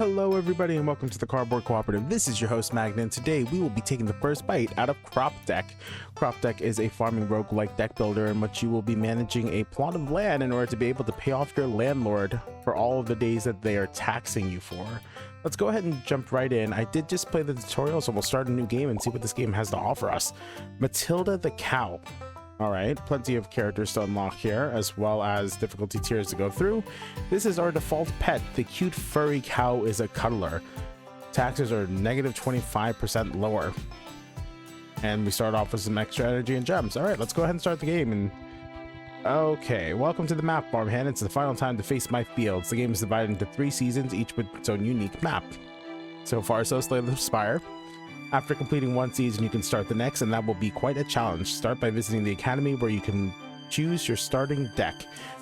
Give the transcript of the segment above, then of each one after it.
Hello everybody and welcome to the Cardboard Cooperative. This is your host Magna, and today we will be taking the first bite out of Cropdeck. Cropdeck is a farming roguelike deck builder in which you will be managing a plot of land in order to be able to pay off your landlord for all of the days that they are taxing you for. Let's go ahead and jump right in. I did just play the tutorial, so we'll start a new game and see what this game has to offer us. Matilda the Cow. All right, plenty of characters to unlock here, as well as difficulty tiers to go through. This is our default pet. The cute furry cow is a cuddler. Taxes are negative 25% lower. And we start off with some extra energy and gems. All right, let's go ahead and start the game. And okay, welcome to the map, farmhand. It's the final time to face my fields. The game is divided into 3 seasons, each with its own unique map. So far, so Slay the Spire. After completing one season, you can start the next, and that will be quite a challenge. Start by visiting the academy where you can choose your starting deck.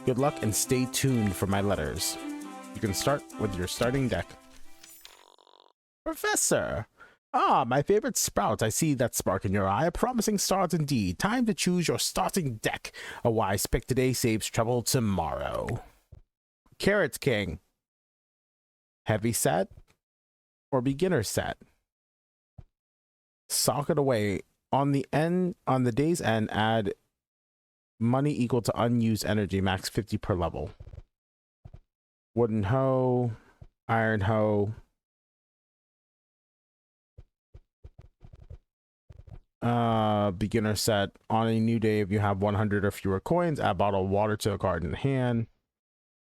Good luck and stay tuned for my letters. You can start with your starting deck. Professor! Ah, my favorite sprout. I see that spark in your eye. A promising start indeed. Time to choose your starting deck. A wise pick today saves trouble tomorrow. Carrot King. Heavy set or beginner set? Sock it away. On the day's end, add money equal to unused energy, max 50 per level. Wooden hoe, iron hoe. Beginner set. On a new day, if you have 100 or fewer coins, add a bottle of water to a card in hand.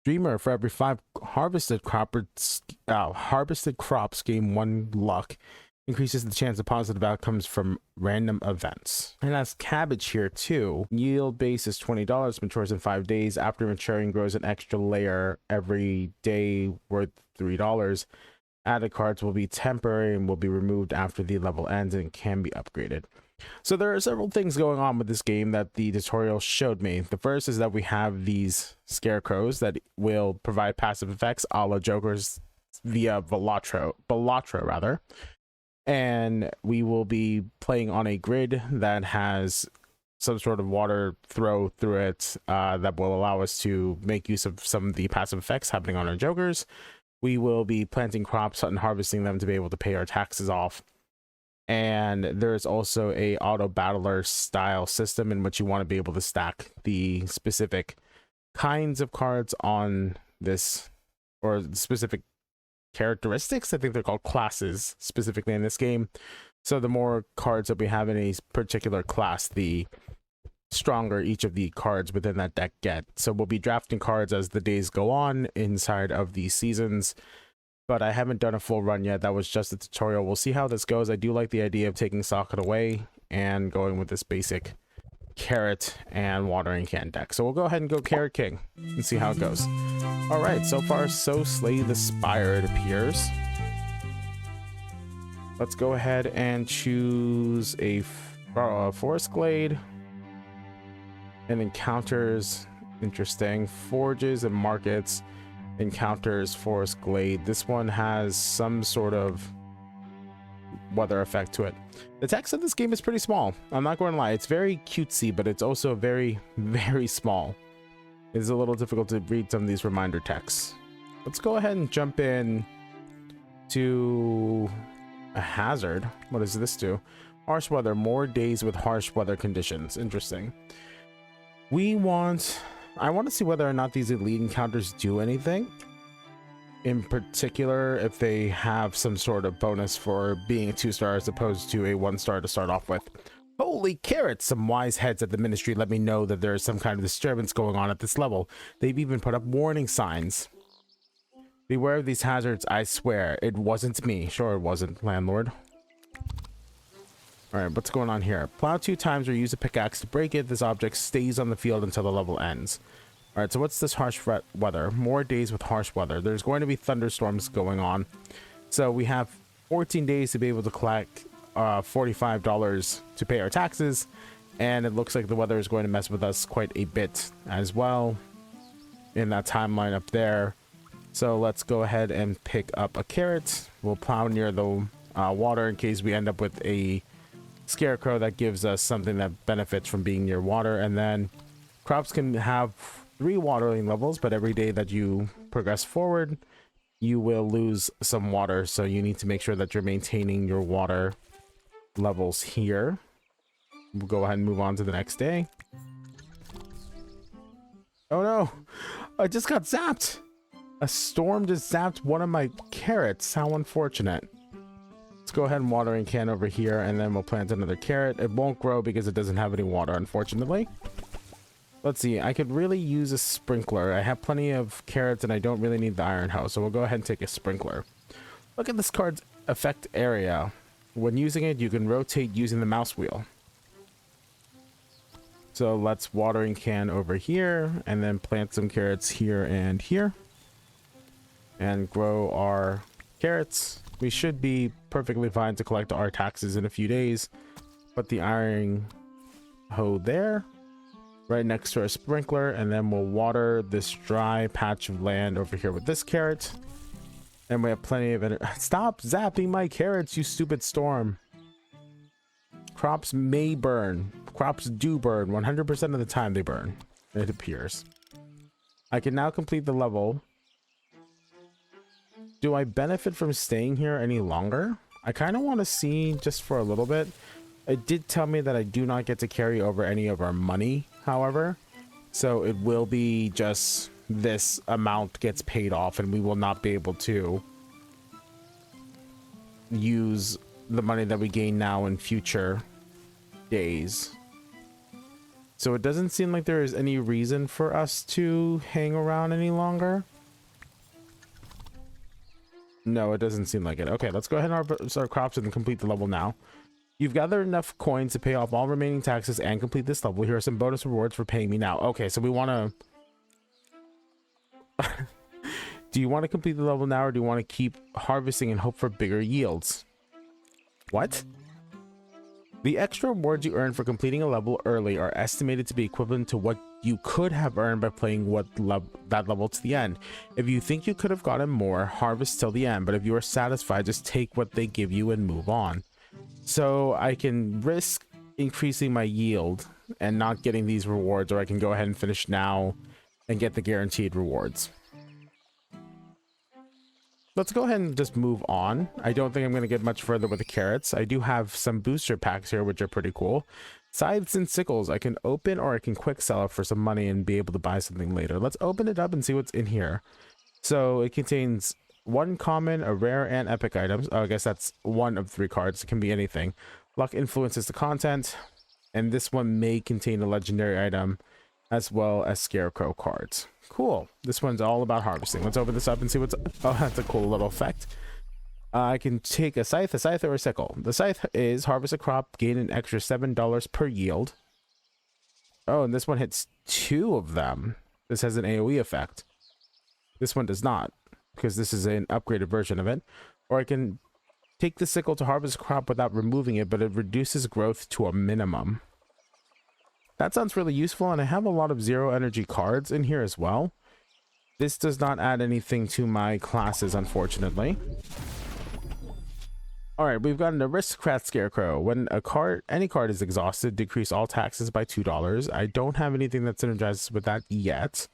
Dreamer, for every 5 harvested crops, gain 1 luck. Increases the chance of positive outcomes from random events. And that's cabbage here too. Yield base is $20, matures in 5 days. After maturing, grows an extra layer every day worth $3. Added cards will be temporary and will be removed after the level ends and can be upgraded. So there are several things going on with this game that the tutorial showed me. The first is that we have these Scarecrows that will provide passive effects a la Jokers via Balatro rather. And we will be playing on a grid that has some sort of water throw through it that will allow us to make use of some of the passive effects happening on our Jokers. We will be planting crops and harvesting them to be able to pay our taxes off. And there's also a auto battler style system in which you want to be able to stack the specific kinds of cards on this, or specific characteristics. I think they're called classes specifically in this game. So the more cards that we have in a particular class, the stronger each of the cards within that deck get. So we'll be drafting cards as the days go on inside of these seasons, but I haven't done a full run yet. That was just a tutorial. We'll see how this goes. I do like the idea of taking socket away and going with this basic carrot and watering can deck. So we'll go ahead and go Carrot King and see how it goes. All right, so far so Slay the Spire, it appears. Let's go ahead and choose a forest glade and encounters. Interesting. Forges and markets, encounters, forest glade. This one has some sort of weather effect to it. The text of this game is pretty small. I'm not going to lie. It's very cutesy, but it's also very, very small. It's a little difficult to read some of these reminder texts. Let's go ahead and jump in to a hazard. What does this do? Harsh weather. More days with harsh weather conditions. Interesting. I want to see whether or not these elite encounters do anything. In particular, if they have some sort of bonus for being a 2-star as opposed to a 1-star to start off with. Holy carrots! Some wise heads at the ministry let me know that there is some kind of disturbance going on at this level. They've even put up warning signs. Beware of these hazards, I swear. It wasn't me. Sure it wasn't, landlord. Alright, what's going on here? Plow 2 times or use a pickaxe to break it. This object stays on the field until the level ends. Alright, so what's this harsh weather? More days with harsh weather. There's going to be thunderstorms going on. So we have 14 days to be able to collect $45 to pay our taxes. And it looks like the weather is going to mess with us quite a bit as well in that timeline up there. So let's go ahead and pick up a carrot. We'll plow near the water in case we end up with a Scarecrow that gives us something that benefits from being near water. And then crops can have 3 watering levels, but every day that you progress forward, you will lose some water. So you need to make sure that you're maintaining your water levels here. We'll go ahead and move on to the next day. Oh no, I just got zapped. A storm just zapped one of my carrots. How unfortunate. Let's go ahead and watering can over here, and then we'll plant another carrot. It won't grow because it doesn't have any water, unfortunately. Let's see, I could really use a sprinkler. I have plenty of carrots and I don't really need the iron hoe, so we'll go ahead and take a sprinkler. Look at this card's effect area. When using it, you can rotate using the mouse wheel. So let's watering can over here and then plant some carrots here and here. And grow our carrots. We should be perfectly fine to collect our taxes in a few days. Put the iron hoe there, right next to our sprinkler, and then we'll water this dry patch of land over here with this carrot. And we have plenty of energy. Stop zapping my carrots, you stupid storm. Crops may burn. Crops do burn. 100% of the time they burn, it appears. I can now complete the level. Do I benefit from staying here any longer? I kind of want to see just for a little bit. It did tell me that I do not get to carry over any of our money, however. So it will be just this amount gets paid off and we will not be able to use the money that we gain now in future days. So it doesn't seem like there is any reason for us to hang around any longer. No, it doesn't seem like it. Okay, let's go ahead and harvest our crops and complete the level now. You've gathered enough coins to pay off all remaining taxes and complete this level. Here are some bonus rewards for paying me now. Okay, so we want to... Do you want to complete the level now, or do you want to keep harvesting and hope for bigger yields? What? The extra rewards you earn for completing a level early are estimated to be equivalent to what you could have earned by playing that level to the end. If you think you could have gotten more, harvest till the end, but if you are satisfied, just take what they give you and move on. So I can risk increasing my yield and not getting these rewards, or I can go ahead and finish now and get the guaranteed rewards. Let's go ahead and just move on. I don't think I'm going to get much further with the carrots. I do have some booster packs here, which are pretty cool. Scythes and sickles I can open, or I can quick sell it for some money and be able to buy something later. Let's open it up and see what's in here. So it contains one common, a rare, and epic items. Oh, I guess that's one of 3 cards. It can be anything. Luck influences the content, and this one may contain a legendary item as well as Scarecrow cards. Cool. This one's all about harvesting. Let's open this up and see what's... Oh, that's a cool little effect. I can take a scythe, or a sickle. The scythe is harvest a crop, gain an extra $7 per yield. Oh, and this one hits 2 of them. This has an AoE effect. This one does not, because this is an upgraded version of it. Or I can take the sickle to harvest a crop without removing it, but it reduces growth to a minimum. That sounds really useful, and I have a lot of 0 energy cards in here as well. This does not add anything to my classes, unfortunately. Alright, we've got an aristocrat Scarecrow. When any card is exhausted, decrease all taxes by $2. I don't have anything that synergizes with that yet.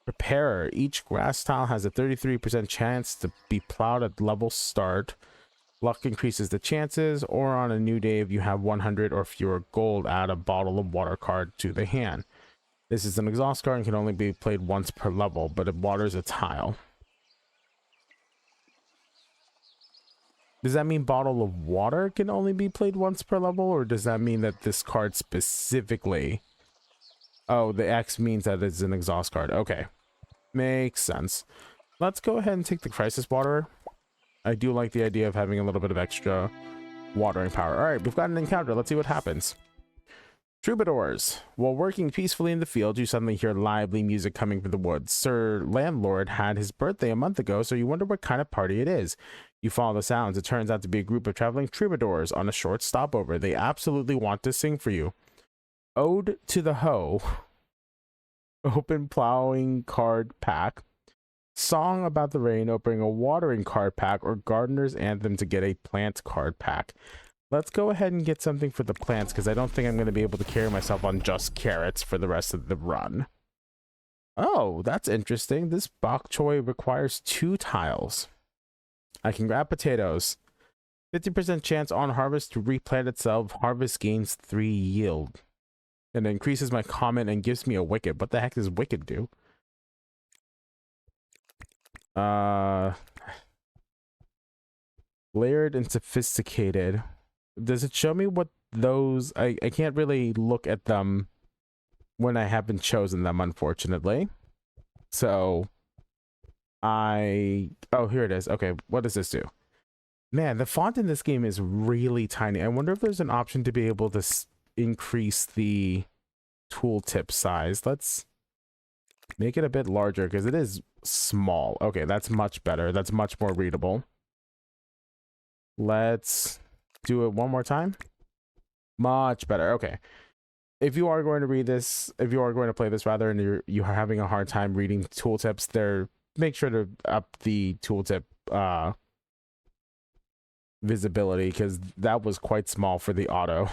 Preparer. Each grass tile has a 33% chance to be plowed at level start. Luck increases the chances, or on a new day, if you have 100 or fewer gold, add a bottle of water card to the hand. This is an exhaust card and can only be played once per level, but it waters a tile. Does that mean bottle of water can only be played once per level, or does that mean that this card specifically... Oh, the X means that it's an exhaust card. Okay. Makes sense. Let's go ahead and take the Crisis Waterer. I do like the idea of having a little bit of extra watering power. All right, we've got an encounter. Let's see what happens. Troubadours. While working peacefully in the field, you suddenly hear lively music coming from the woods. Sir Landlord had his birthday a month ago, so you wonder what kind of party it is. You follow the sounds. It turns out to be a group of traveling troubadours on a short stopover. They absolutely want to sing for you. Ode to the Hoe. Open plowing card pack. Song about the rain, opening a watering card pack, or gardener's anthem to get a plant card pack. Let's go ahead and get something for the plants, because I don't think I'm going to be able to carry myself on just carrots for the rest of the run. Oh, that's interesting. This bok choy requires 2 tiles. I can grab potatoes. 50% chance on harvest to replant itself. Harvest gains 3 yield. And increases my comment and gives me a wicked. What the heck does wicked do? Layered and sophisticated. Does it show me what those... I can't really look at them when I haven't chosen them, unfortunately. So oh, here it is. Okay, what does this do? Man, the font in this game is really tiny. I wonder if there's an option to be able to increase the tooltip size. Let's make it a bit larger because it is small. Okay, that's much better. That's much more readable. Let's do it one more time. Much better. Okay. If you are going to read this, if you are going to play this rather, and you're having a hard time reading tooltips, make sure to up the tooltip visibility, because that was quite small for the auto.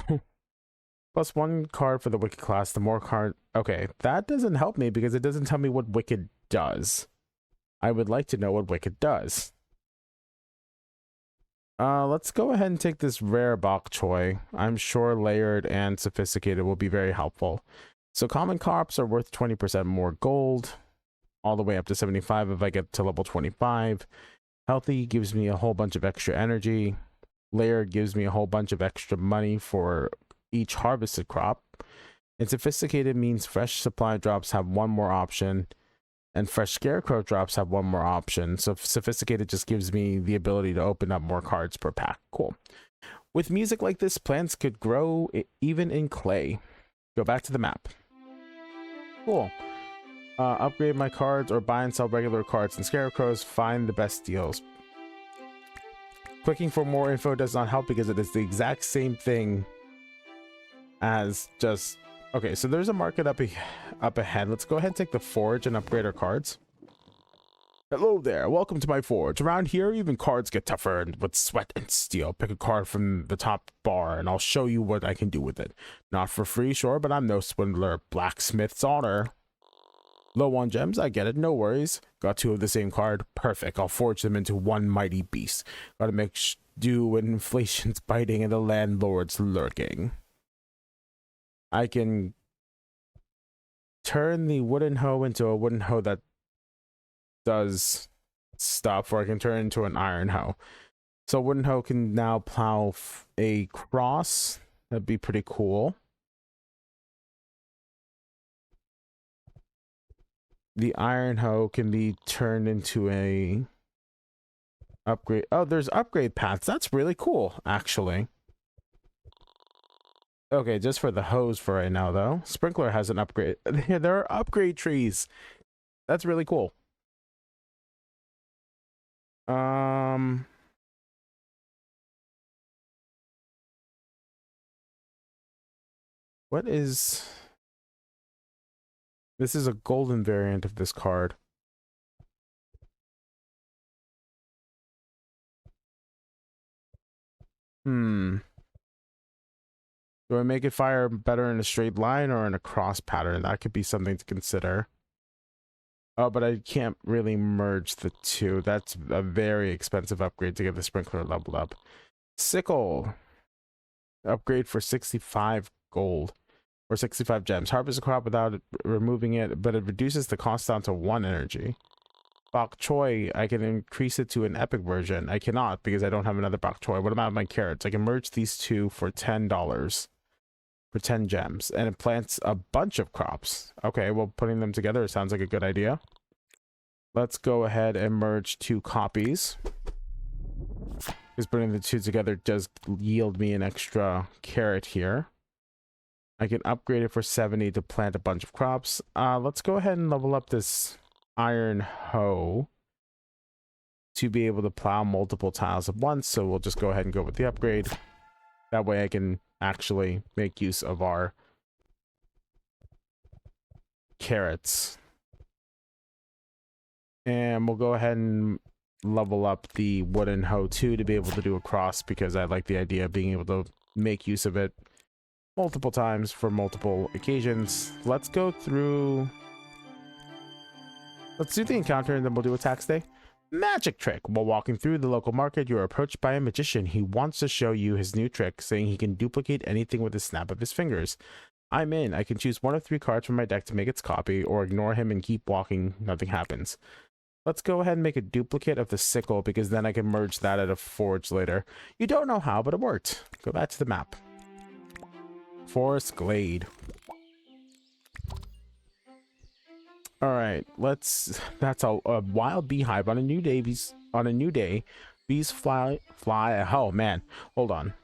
Plus 1 card for the wicked class. The more card... Okay, that doesn't help me because it doesn't tell me what wicked does. I would like to know what wicked does. Let's go ahead and take this rare bok choy. I'm sure layered and sophisticated will be very helpful. So common crops are worth 20% more gold, all the way up to 75 if I get to level 25. Healthy gives me a whole bunch of extra energy. Layered gives me a whole bunch of extra money for each harvested crop. And sophisticated means fresh supply drops have 1 more option, and fresh scarecrow drops have 1 more option. So sophisticated just gives me the ability to open up more cards per pack. Cool. With music like this, plants could grow even in clay. Go back to the map. Cool. Upgrade my cards or buy and sell regular cards and scarecrows. Find the best deals. Clicking for more info does not help because it is the exact same thing as just... Okay, so there's a market up ahead. Let's go ahead and take the forge and upgrade our cards. Hello there, welcome to my forge. Around here, even cards get tougher and with sweat and steel. Pick a card from the top bar and I'll show you what I can do with it. Not for free, sure, but I'm no swindler. Blacksmith's honor. Low on gems, I get it, no worries. Got 2 of the same card, perfect. I'll forge them into 1 mighty beast. Gotta make do when inflation's biting and the landlord's lurking. I can turn the wooden hoe into a wooden hoe that does stuff, or I can turn it into an iron hoe. So wooden hoe can now plow a cross. That'd be pretty cool. The iron hoe can be turned into a upgrade. Oh, there's upgrade paths. That's really cool, actually. Okay, just for the hose for right now, though. Sprinkler has an upgrade. There are upgrade trees. That's really cool. What is... This is a golden variant of this card. Do I make it fire better in a straight line or in a cross pattern? That could be something to consider. Oh, but I can't really merge the 2. That's a very expensive upgrade to get the sprinkler leveled up. Sickle. Upgrade for 65 gold. Or 65 gems. Harvest a crop without removing it, but it reduces the cost down to 1 energy. Bok choy, I can increase it to an epic version. I cannot because I don't have another bok choy. What about my carrots? I can merge these 2 for $10. For 10 gems. And it plants a bunch of crops. Okay, well, putting them together sounds like a good idea. Let's go ahead and merge 2 copies. Because putting the 2 together does yield me an extra carrot here. I can upgrade it for 70 to plant a bunch of crops. Let's go ahead and level up this iron hoe to be able to plow multiple tiles at once. So we'll just go ahead and go with the upgrade. That way I can actually make use of our carrots. And we'll go ahead and level up the wooden hoe too to be able to do a cross, because I like the idea of being able to make use of it multiple times for multiple occasions. Let's go through Let's do the encounter and then we'll do a tax day. Magic trick. While walking through the local market, you are approached by a magician. He wants to show you his new trick, saying he can duplicate anything with a snap of his fingers. I'm in. I can choose one of 3 cards from my deck to make its copy, or ignore him and keep walking. Nothing happens. Let's go ahead and make a duplicate of the sickle, because then I can merge that at a forge later. You don't know how, but it worked. Go back to the map. Forest Glade. All right, that's a wild beehive on a new day. Bees fly. Oh man, hold on.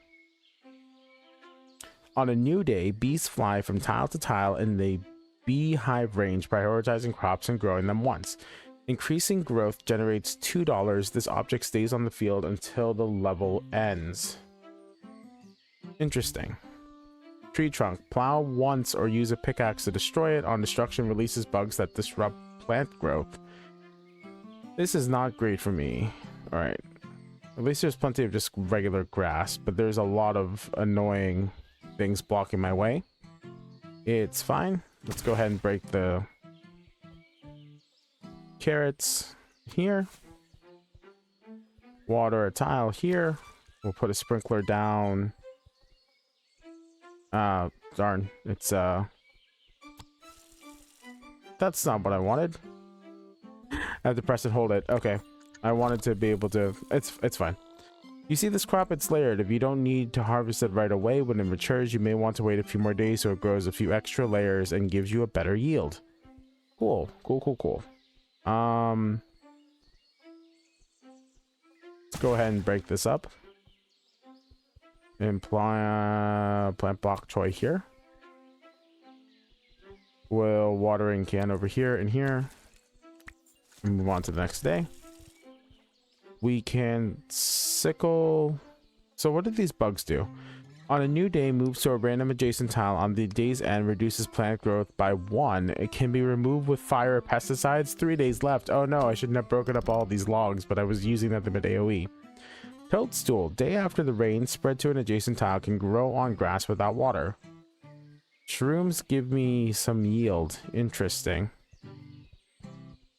On a new day, bees fly from tile to tile in the beehive range, prioritizing crops and growing them once. Increasing growth generates $2. This object stays on the field until the level ends. Interesting. Tree trunk. Plow once or use a pickaxe to destroy it. On destruction, releases bugs that disrupt plant growth. This is not great for me. All right. At least there's plenty of just regular grass, but there's a lot of annoying things blocking my way. It's fine. Let's go ahead and break the carrots here. Water a tile here. We'll put a sprinkler down. Darn, it's that's not what I wanted. I have to press and hold it. Okay, I wanted to be able to. It's fine. You see this crop? It's layered. If you don't need to harvest it right away when it matures, you may want to wait a few more days so it grows a few extra layers and gives you a better yield. Cool. Let's go ahead and break this up. And plant bok choy here. We'll watering can over here and here. And move on to the next day. We can sickle. So what did these bugs do? On a new day, moves to a random adjacent tile on the day's end, reduces plant growth by 1. It can be removed with fire or pesticides. 3 days left. Oh no, I shouldn't have broken up all these logs, but I was using them at AoE. Toadstool. Day after the rain, spread to an adjacent tile, can grow on grass without water. Shrooms give me some yield. Interesting.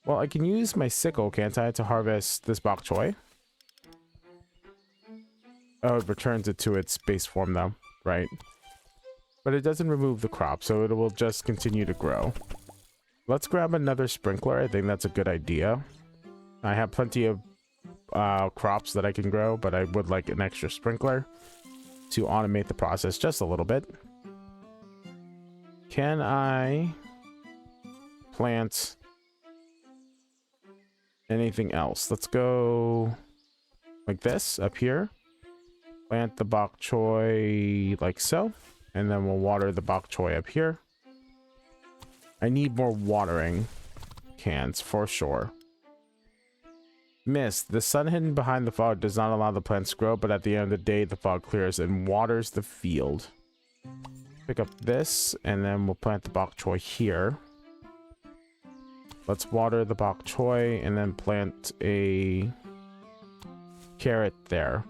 Well, I can use my sickle, can't I, to harvest this bok choy? Oh, it returns it to its base form though, right? But it doesn't remove the crop, so it will just continue to grow. Let's grab another sprinkler. I think that's a good idea. I have plenty of crops that I can grow, but I would like an extra sprinkler to automate the process just a little bit. Can I plant anything else? Let's go like this up here. Plant the bok choy like so, and then we'll water the bok choy up here. I need more watering cans for sure. Mist. The sun hidden behind the fog does not allow the plants to grow, but at the end of the day, the fog clears and waters the field. Pick up this, and then we'll plant the bok choy here. Let's water the bok choy, and then plant a carrot there.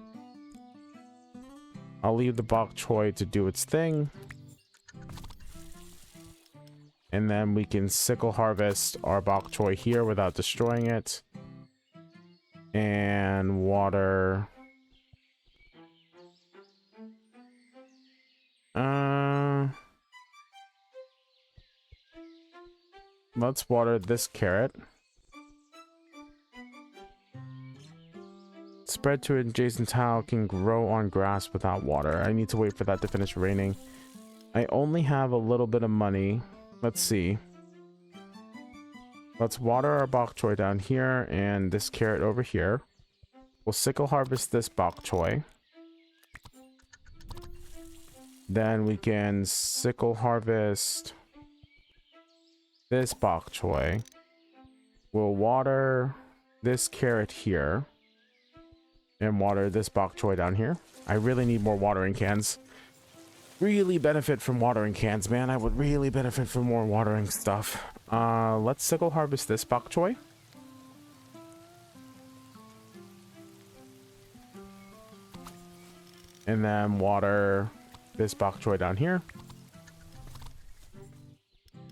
I'll leave the bok choy to do its thing. And then we can sickle harvest our bok choy here without destroying it. And water. Let's water this carrot. Spread to an adjacent tile, can grow on grass without water. I need to wait for that to finish raining. I only have a little bit of money. Let's see. Let's water our bok choy down here and this carrot over here. We'll sickle harvest this bok choy. Then we can sickle harvest this bok choy. We'll water this carrot here and water this bok choy down here. I really need more watering cans. Really benefit from watering cans, man. I would really benefit from more watering stuff. Let's sickle harvest this bok choy. And then water this bok choy down here.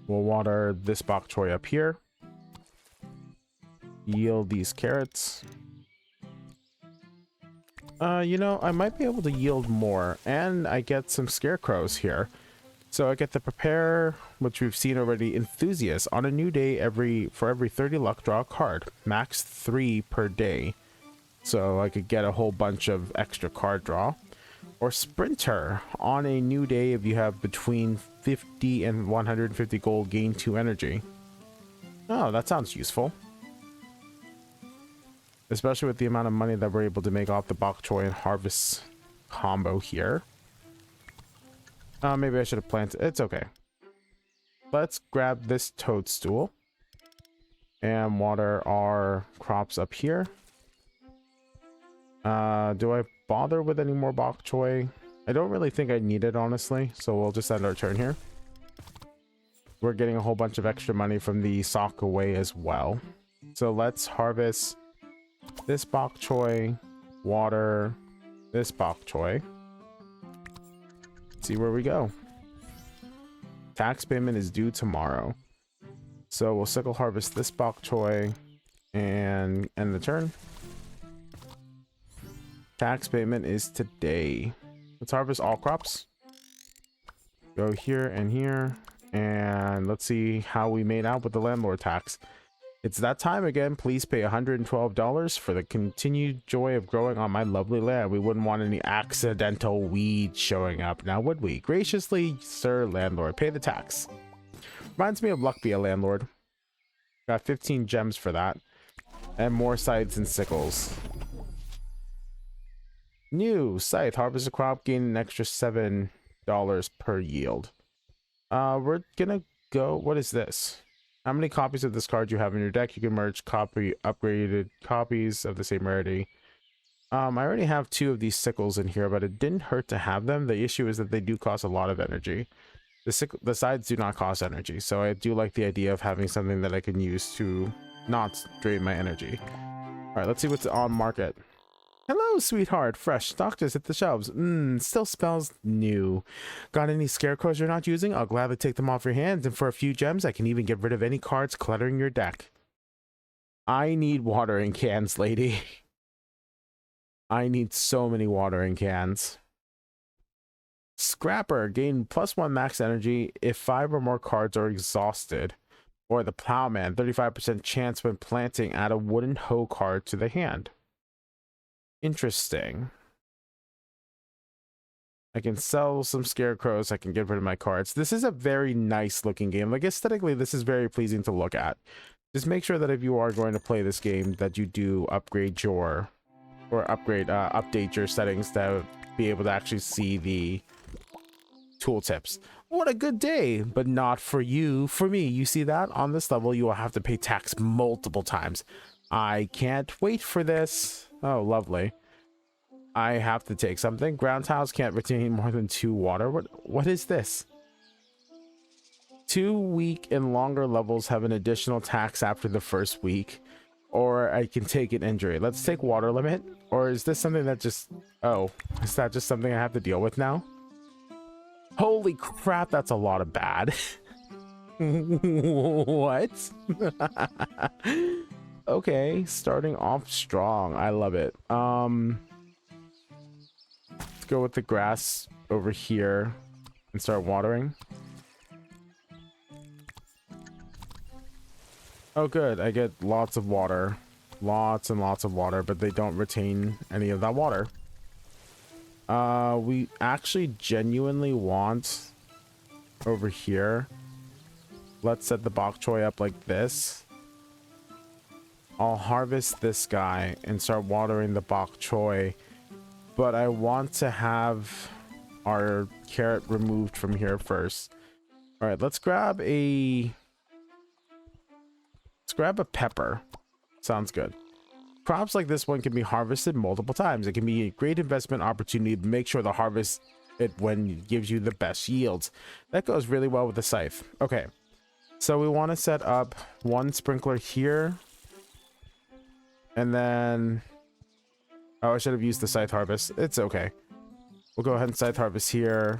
We'll water this bok choy up here. yield these carrots. You know, I might be able to yield more, and I get some scarecrows here. So I get to prepare, which we've seen already, enthusiast on a new day for every 30 luck, draw a card, max 3 per day. So I could get a whole bunch of extra card draw. Or sprinter on a new day, if you have between 50 and 150 gold, gain 2 energy. Oh, that sounds useful. Especially with the amount of money that we're able to make off the bok choy and harvest combo here. Maybe I should have planted. It's okay. Let's grab this toadstool and water our crops up here. Do I bother with any more bok choy? I don't really think I need it, honestly, so we'll just end our turn here. We're getting a whole bunch of extra money from the sock away as well. So let's harvest this bok choy, water this bok choy. See where we go. Tax payment is due tomorrow. So we'll sickle harvest this bok choy and end the turn. Tax payment is today. Let's harvest all crops. Go here and here. And let's see how we made out with the landlord tax. It's that time again. Please pay $112 for the continued joy of growing on my lovely land. We wouldn't want any accidental weeds showing up, now would we? Graciously, sir landlord, pay the tax. Reminds me of luck be a landlord. Got 15 gems for that. And more scythes and sickles. New scythe, harvest a crop, gain an extra $7 per yield. We're gonna go, what is this? How many copies of this card you have in your deck? You can merge upgraded copies of the same rarity. I already have 2 of these sickles in here, but it didn't hurt to have them. The issue is that they do cost a lot of energy. The sides do not cost energy, so I do like the idea of having something that I can use to not drain my energy. All right, let's see what's on market. Hello, sweetheart. Fresh stock just hit the shelves. Still smells new. Got any scarecrows you're not using? I'll gladly take them off your hands, and for a few gems, I can even get rid of any cards cluttering your deck. I need watering cans, lady. I need so many watering cans. Scrapper, gain +1 max energy if 5 or more cards are exhausted. Or the Plowman, 35% chance when planting, add a wooden hoe card to the hand. Interesting. I can sell some scarecrows. I can get rid of my cards. This is a very nice looking game. Like, aesthetically, this is very pleasing to look at. Just make sure that if you are going to play this game, that you do upgrade your, update your settings to be able to actually see the tooltips. What a good day, but not for you. For me, you see that? On this level, you will have to pay tax multiple times. I can't wait for this. Oh, lovely. I have to take something. Ground tiles can't retain more than 2 water. What is this? 2 week and longer levels have an additional tax after the first week. Or I can take an injury. Let's take water limit. Or is this something that just... Oh, is that just something I have to deal with now? Holy crap, that's a lot of bad. What? Okay, starting off strong. I love it. Let's go with the grass over here and start watering. Oh good, I get lots of water. Lots and lots of water, but they don't retain any of that water. We actually genuinely want over here. Let's set the bok choy up like this. I'll harvest this guy and start watering the bok choy, but I want to have our carrot removed from here first. All right, let's grab a pepper. Sounds good. Crops like this one can be harvested multiple times. It can be a great investment opportunity to make sure to harvest it when it gives you the best yields. That goes really well with the scythe. Okay, so we want to set up 1 sprinkler here. And then, oh, I should have used the scythe harvest. It's okay. We'll go ahead and scythe harvest here.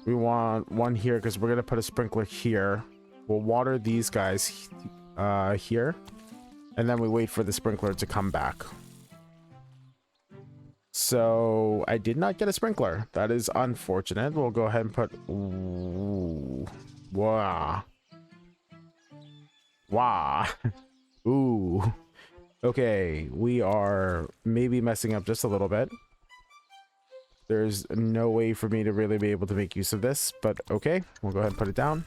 We want 1 here because we're going to put a sprinkler here. We'll water these guys here. And then we wait for the sprinkler to come back. So I did not get a sprinkler. That is unfortunate. We'll go ahead and put... Ooh. Wow. Wow. Ooh. Okay, we are maybe messing up just a little bit. There's no way for me to really be able to make use of this, but okay, we'll go ahead and put it down.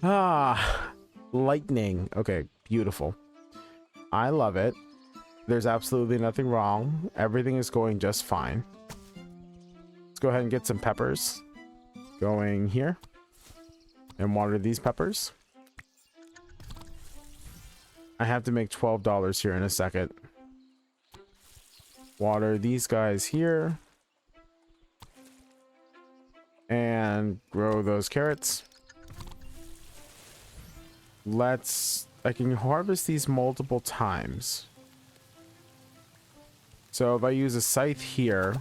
Ah, lightning. Okay, beautiful. I love it. There's absolutely nothing wrong. Everything is going just fine. Let's go ahead and get some peppers going here and water these peppers. I have to make $12 here in a second. Water these guys here and grow those carrots. I can harvest these multiple times. So if I use a scythe here,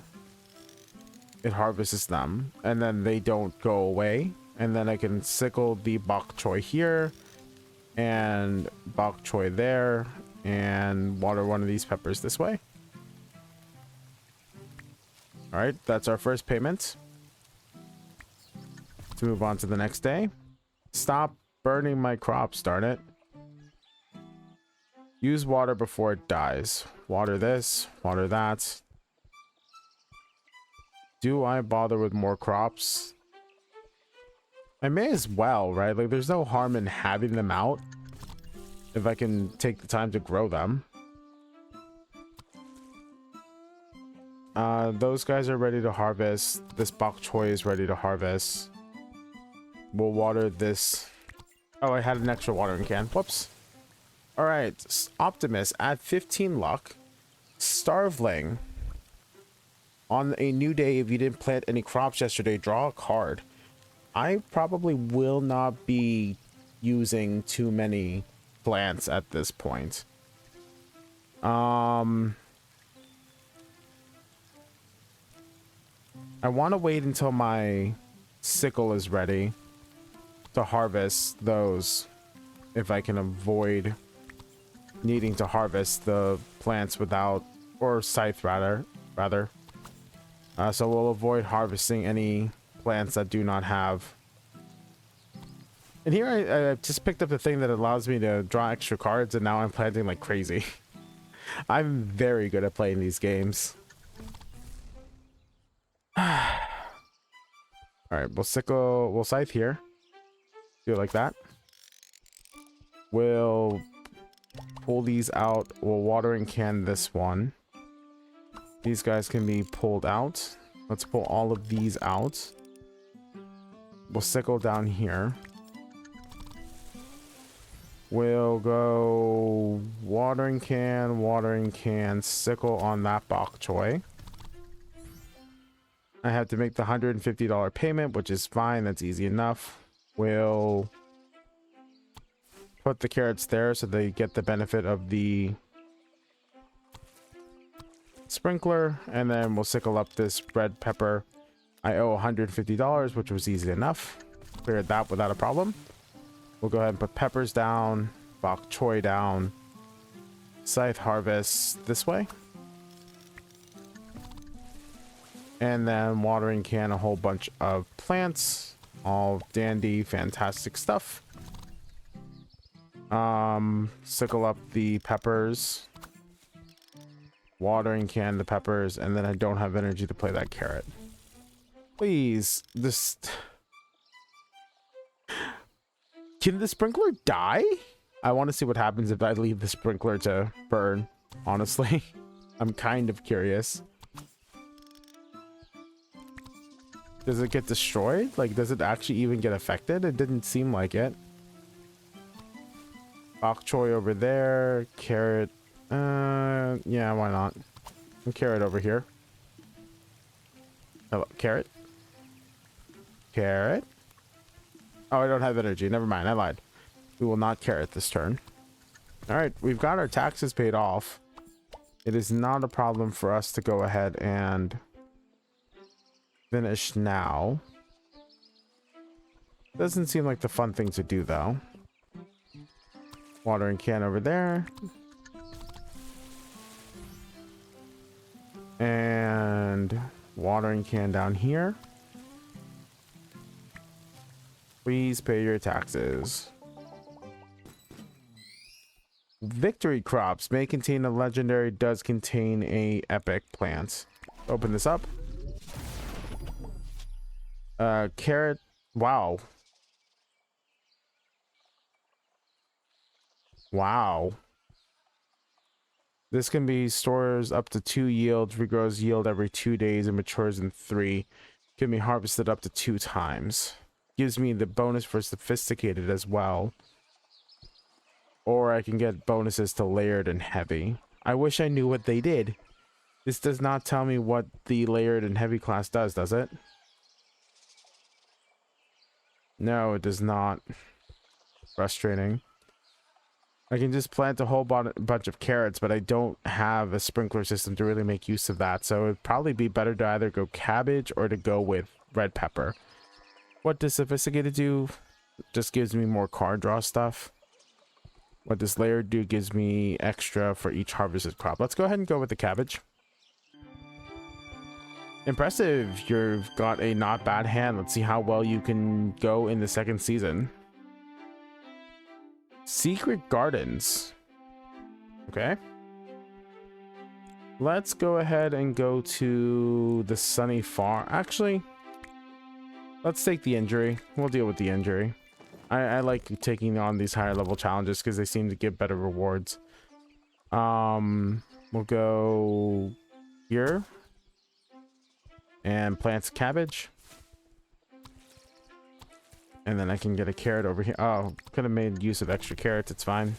it harvests them and then they don't go away. And then I can sickle the bok choy here and bok choy there and water one of these peppers this way. All right, that's our first payment. Let's move on to the next day. Stop burning my crops, darn it. Use water before it dies. Water this, water that. Do I bother with more crops? I may as well, right? Like, there's no harm in having them out if I can take the time to grow them. Those guys are ready to harvest. This bok choy is ready to harvest. We'll water this. Oh, I had an extra watering can. Whoops. All right, Optimus, add 15 luck. Starveling. On a new day, if you didn't plant any crops yesterday, draw a card. I probably will not be using too many plants at this point. I want to wait until my sickle is ready to harvest those, if I can avoid needing to harvest the plants without, or scythe rather. So we'll avoid harvesting any plants that do not have. And here I just picked up the thing that allows me to draw extra cards, and now I'm planting like crazy. I'm very good at playing these games. All right, we'll scythe here. Do it like that. We'll pull these out. We'll watering can this one. These guys can be pulled out. Let's pull all of these out. We'll sickle down here. We'll go watering can, sickle on that bok choy. I have to make the $150 payment, which is fine. That's easy enough. We'll put the carrots there so they get the benefit of the sprinkler, and then we'll sickle up this red pepper. I owe $150, which was easy enough. Cleared that without a problem. We'll go ahead and put peppers down, bok choy down, scythe harvest this way. And then watering can a whole bunch of plants. All dandy, fantastic stuff. Sickle up the peppers. Watering can the peppers, and then I don't have energy to play that carrot. Please, this... Can the sprinkler die? I want to see what happens if I leave the sprinkler to burn, honestly. I'm kind of curious. Does it get destroyed? Like, does it actually even get affected? It didn't seem like it. Bok choy over there. Carrot. Yeah, why not? And carrot over here. Hello, carrot. Carrot. Oh, I don't have energy. Never mind. I lied. We will not carrot this turn. All right, we've got our taxes paid off. It is not a problem for us to go ahead and finish now. Doesn't seem like the fun thing to do, though. Watering can over there. And watering can down here. Please pay your taxes. Victory crops may contain a legendary, does contain a epic plant. Open this up. Carrot. Wow. Wow. This can be stores up to 2 yields, regrows yield every 2 days, and matures in 3. Can be harvested up to 2 times. Gives me the bonus for sophisticated as well. Or I can get bonuses to layered and heavy. I wish I knew what they did. This does not tell me what the layered and heavy class does it? No, it does not. Frustrating. I can just plant a whole bunch of carrots, but I don't have a sprinkler system to really make use of that. So it'd probably be better to either go cabbage or to go with red pepper. What does sophisticated do? Just gives me more card draw stuff. What does layered do? Gives me extra for each harvested crop. Let's go ahead and go with the cabbage. Impressive. You've got a not bad hand. Let's see how well you can go in the second season. Secret gardens. Okay. Let's go ahead and go to the sunny farm. Actually, let's take the injury. We'll deal with the injury. I like taking on these higher level challenges because they seem to give better rewards. We'll go here and plant cabbage. And then I can get a carrot over here. Oh, could have made use of extra carrots. It's fine.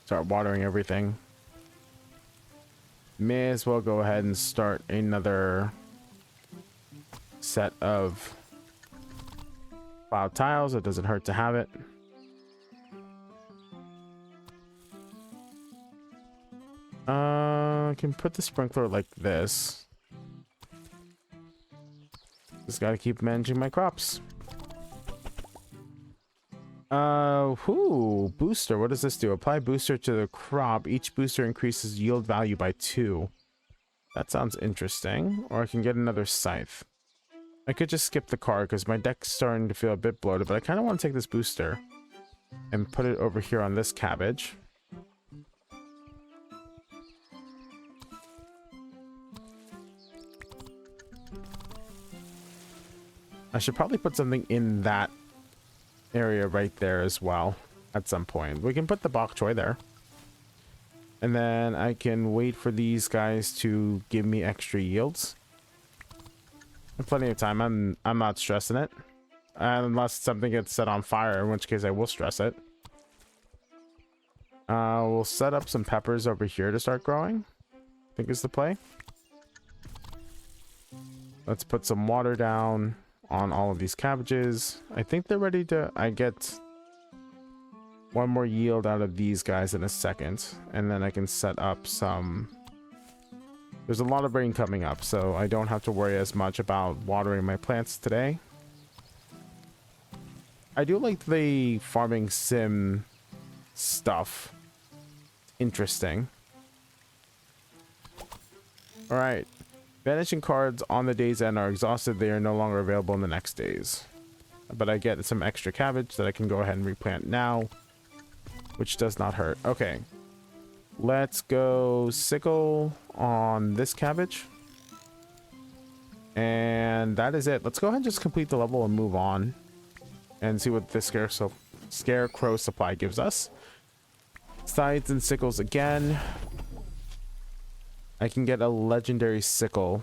Start watering everything. May as well go ahead and start another set of cloud tiles. It doesn't hurt to have it. I can put the sprinkler like this. Just gotta keep managing my crops. Booster. What does this do? Apply booster to the crop. Each booster increases yield value by 2. That sounds interesting. Or I can get another scythe. I could just skip the card because my deck's starting to feel a bit bloated, but I kind of want to take this booster and put it over here on this cabbage. I should probably put something in that area right there as well at some point. We can put the bok choy there. And then I can wait for these guys to give me extra yields. Plenty of time. I'm not stressing it. Unless something gets set on fire, in which case I will stress it. We'll set up some peppers over here to start growing. I think is the play. Let's put some water down on all of these cabbages. I think they're ready to... I get one more yield out of these guys in a second. And then I can set up some... There's a lot of rain coming up, so I don't have to worry as much about watering my plants today. I do like the farming sim stuff. Interesting. Alright. Vanishing cards on the day's end are exhausted. They are no longer available in the next days. But I get some extra cabbage that I can go ahead and replant now, which does not hurt. Okay. Let's go sickle on this cabbage. And that is it. Let's go ahead and just complete the level and move on and see what this scarecrow supply gives us. Scythes and sickles again. I can get a legendary sickle.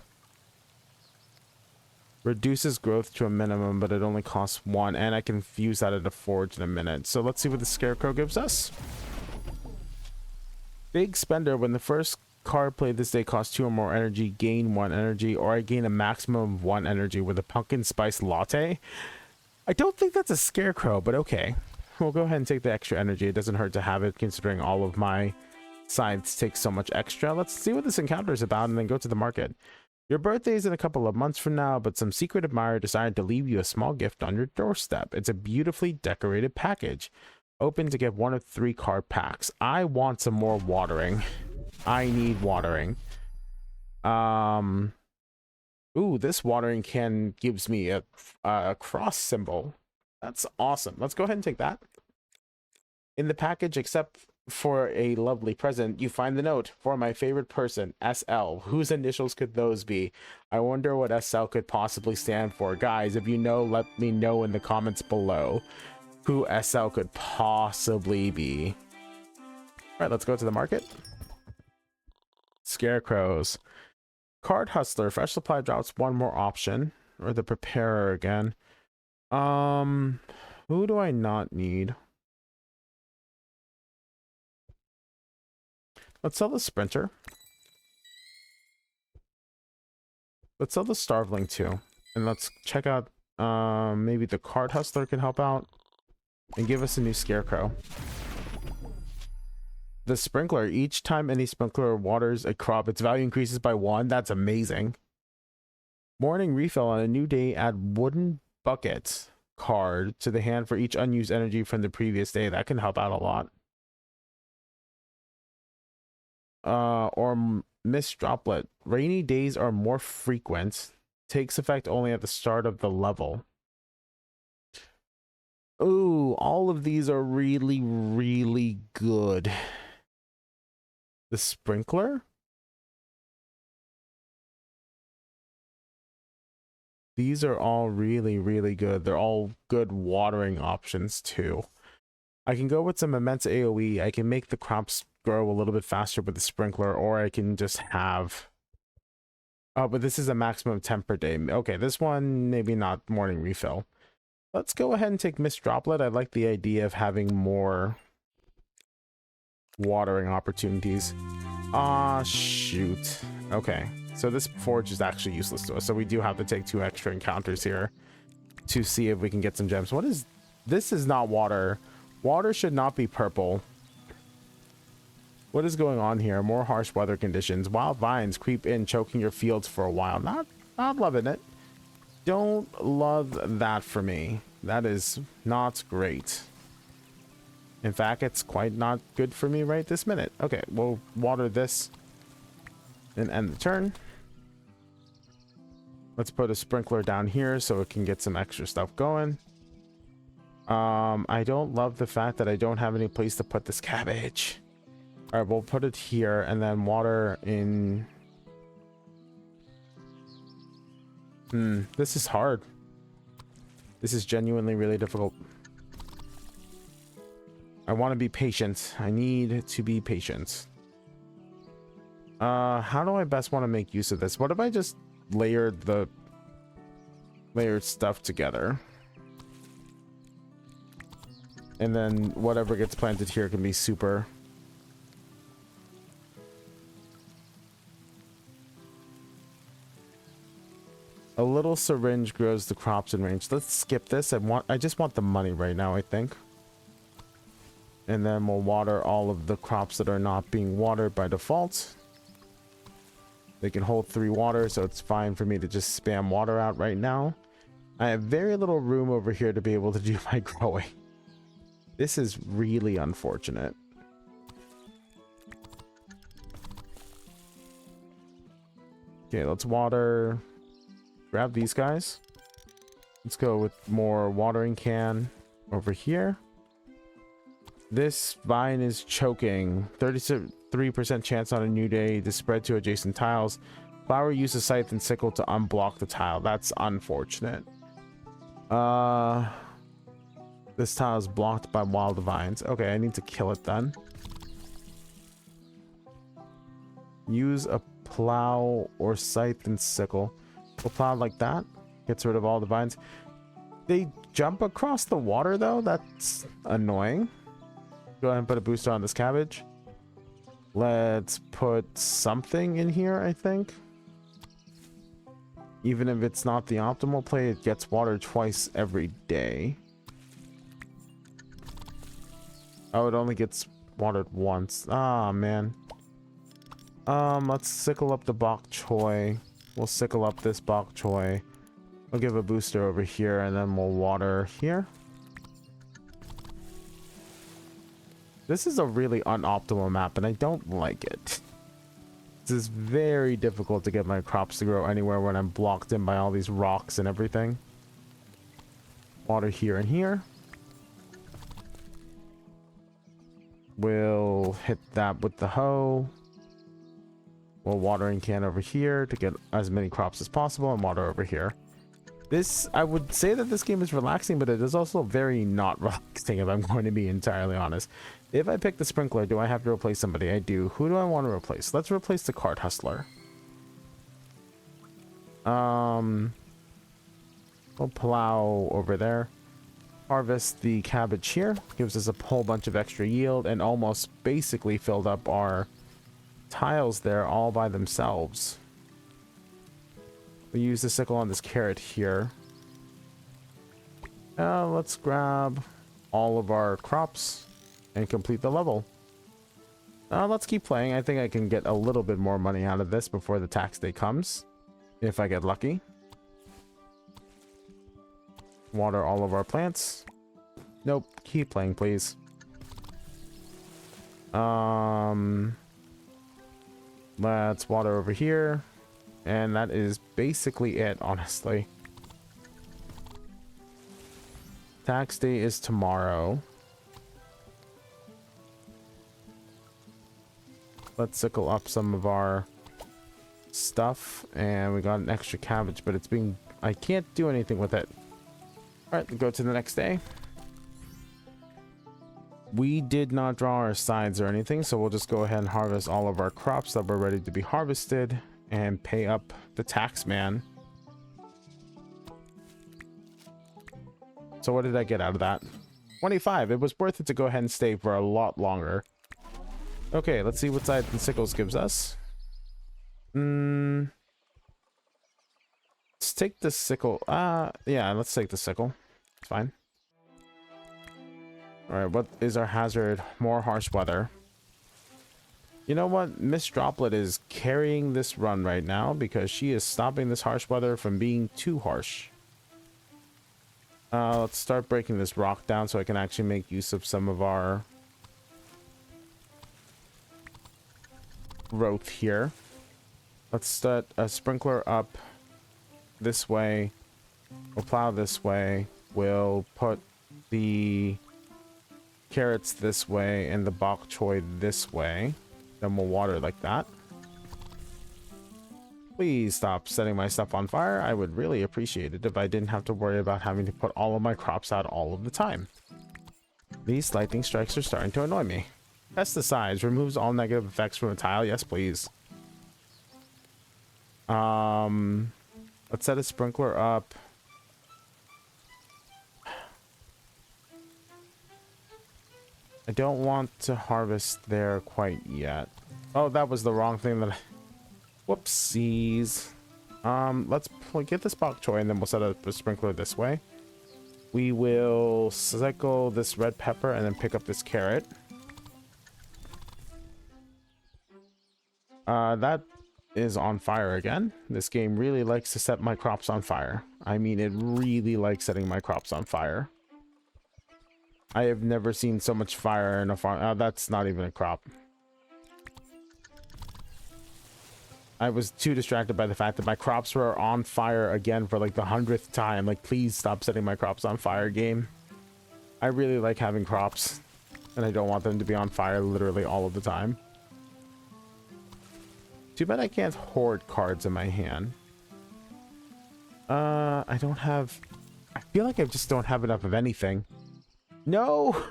Reduces growth to a minimum, but it only costs 1, and I can fuse that at a forge in a minute. So let's see what the scarecrow gives us. Big spender. When the first card played this day costs 2 or more energy, gain 1 energy, or I gain a maximum of 1 energy with a pumpkin spice latte. I don't think that's a scarecrow, but okay. We'll go ahead and take the extra energy. It doesn't hurt to have it, considering all of my scythes take so much extra. Let's see what this encounter is about and then go to the market. Your birthday is in a couple of months from now, but some secret admirer decided to leave you a small gift on your doorstep. It's a beautifully decorated package. Open to get 1 of 3 card packs. I want some more watering. I need watering. Ooh, this watering can gives me a cross symbol. That's awesome. Let's go ahead and take that. In the package, except for a lovely present, you find the note for my favorite person, SL. Whose initials could those be? I wonder what SL could possibly stand for. Guys, if you know, let me know in the comments below who SL could possibly be. All right, let's go to the market. Scarecrows. Card Hustler. Fresh supply drops 1 more option. Or the Preparer again. Who do I not need? Let's sell the Sprinter. Let's sell the Starveling too. And let's check out, maybe the Card Hustler can help out. And give us a new Scarecrow. The Sprinkler. Each time any sprinkler waters a crop, its value increases by 1. That's amazing. Morning Refill. On a new day, add wooden bucket card to the hand for each unused energy from the previous day. That can help out a lot. Or Mist Droplet. Rainy days are more frequent. Takes effect only at the start of the level. Ooh, all of these are really, really good. The Sprinkler? These are all really, really good. They're all good watering options too. I can go with some immense AoE. I can make the crops grow a little bit faster with the Sprinkler, or I can just have... Oh, but this is a maximum 10 per day. Okay, this one, maybe not Morning Refill. Let's go ahead and take Mist Droplet. I like the idea of having more watering opportunities. Ah, shoot. Okay, so this forge is actually useless to us, so we do have to take 2 extra encounters here to see if we can get some gems. What is... This is not water. Water should not be purple. What is going on here? More harsh weather conditions. Wild vines creep in, choking your fields for a while. Not loving it. Don't love that for me. That is not great. In fact, it's quite not good for me right this minute. Okay, we'll water this and end the turn. Let's put a Sprinkler down here so it can get some extra stuff going. I don't love the fact that I don't have any place to put this cabbage. All right, we'll put it here and then water in. This is hard. This is genuinely really difficult. I want to be patient. I need to be patient. How do I best want to make use of this? What if I just layered stuff together? And then whatever gets planted here can be super. A little syringe grows the crops in range. Let's skip this. I just want the money right now, I think. And then we'll water all of the crops that are not being watered by default. They can hold 3 water, so it's fine for me to just spam water out right now. I have very little room over here to be able to do my growing. This is really unfortunate. Okay, let's water. Grab these guys. Let's go with more watering can over here. This vine is choking. 33% chance on a new day to spread to adjacent tiles. Flower uses scythe and sickle to unblock the tile. That's unfortunate. This tile is blocked by wild vines. Okay, I need to kill it then. Use a plow or scythe and sickle. We'll plow like that. Gets rid of all the vines. They jump across the water though. That's annoying. Go ahead and put a booster on this cabbage. Let's put something in here, I think. Even if it's not the optimal play, it gets watered twice every day. Oh, it only gets watered once. Ah, man. Let's sickle up the bok choy. We'll sickle up this bok choy. We'll give a booster over here, and then we'll water here. This is a really unoptimal map, and I don't like it. This is very difficult to get my crops to grow anywhere when I'm blocked in by all these rocks and everything. Water here and here. We'll hit that with the hoe. We'll watering can over here to get as many crops as possible, and water over here. This, I would say that this game is relaxing, but it is also very not relaxing if I'm going to be entirely honest. If I pick the sprinkler, do I have to replace somebody? I do. Who do I want to replace? Let's replace the cart hustler. We'll plow over there. Harvest the cabbage here. Gives us a whole bunch of extra yield and almost basically filled up our tiles there all by themselves. We use the sickle on this carrot here. Let's grab all of our crops and complete the level. Let's keep playing. I think I can get a little bit more money out of this before the tax day comes, if I get lucky. Water all of our plants. Nope, keep playing, please. Let's water over here. And that is basically it, honestly. Tax day is tomorrow. Let's sickle up some of our stuff. And we got an extra cabbage, but it's being... I can't do anything with it. Alright, go to the next day. We did not draw our sides or anything, so we'll just go ahead and harvest all of our crops that were ready to be harvested and pay up the tax man. So what did I get out of that? 25. It was worth it to go ahead and stay for a lot longer. Okay, let's see what side the sickles gives us. Let's take the sickle. Yeah, let's take the sickle. It's fine. Alright, what is our hazard? More harsh weather. You know what? Miss Droplet is carrying this run right now because she is stopping this harsh weather from being too harsh. Let's start breaking this rock down so I can actually make use of some of our growth here. Let's start a sprinkler up this way. We'll plow this way. We'll put the carrots this way and the bok choy this way. Then we'll water like that. Please stop setting my stuff on fire. I would really appreciate it if I didn't have to worry about having to put all of my crops out all of the time. These lightning strikes are starting to annoy me. Pesticides removes all negative effects from a tile. Yes, please. Let's set a sprinkler up. I don't want to harvest there quite yet. Oh, that was the wrong thing that I... Whoopsies. Let's get this bok choy and then we'll set up a sprinkler this way. We will cycle this red pepper and then pick up this carrot. That is on fire again. This game really likes to set my crops on fire. I mean, it really likes setting my crops on fire. I have never seen so much fire in a farm. That's not even a crop. I was too distracted by the fact that my crops were on fire again for like the 100th time. Like, please stop setting my crops on fire, game. I really like having crops, and I don't want them to be on fire literally all of the time. Too bad I can't hoard cards in my hand. I don't have... I feel like I just don't have enough of anything. No!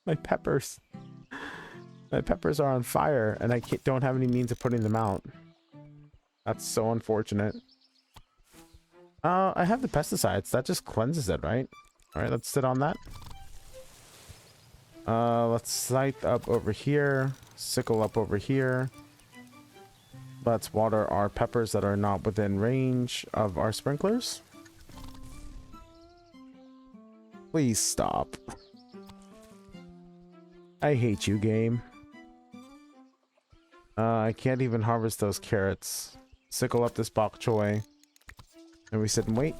My peppers. My peppers are on fire, and I don't have any means of putting them out. That's so unfortunate. I have the pesticides. That just cleanses it, right? Alright, let's sit on that. Let's scythe up over here. Sickle up over here. Let's water our peppers that are not within range of our sprinklers. Please stop. I hate you, game. I can't even harvest those carrots. Sickle up this bok choy. And we sit and wait.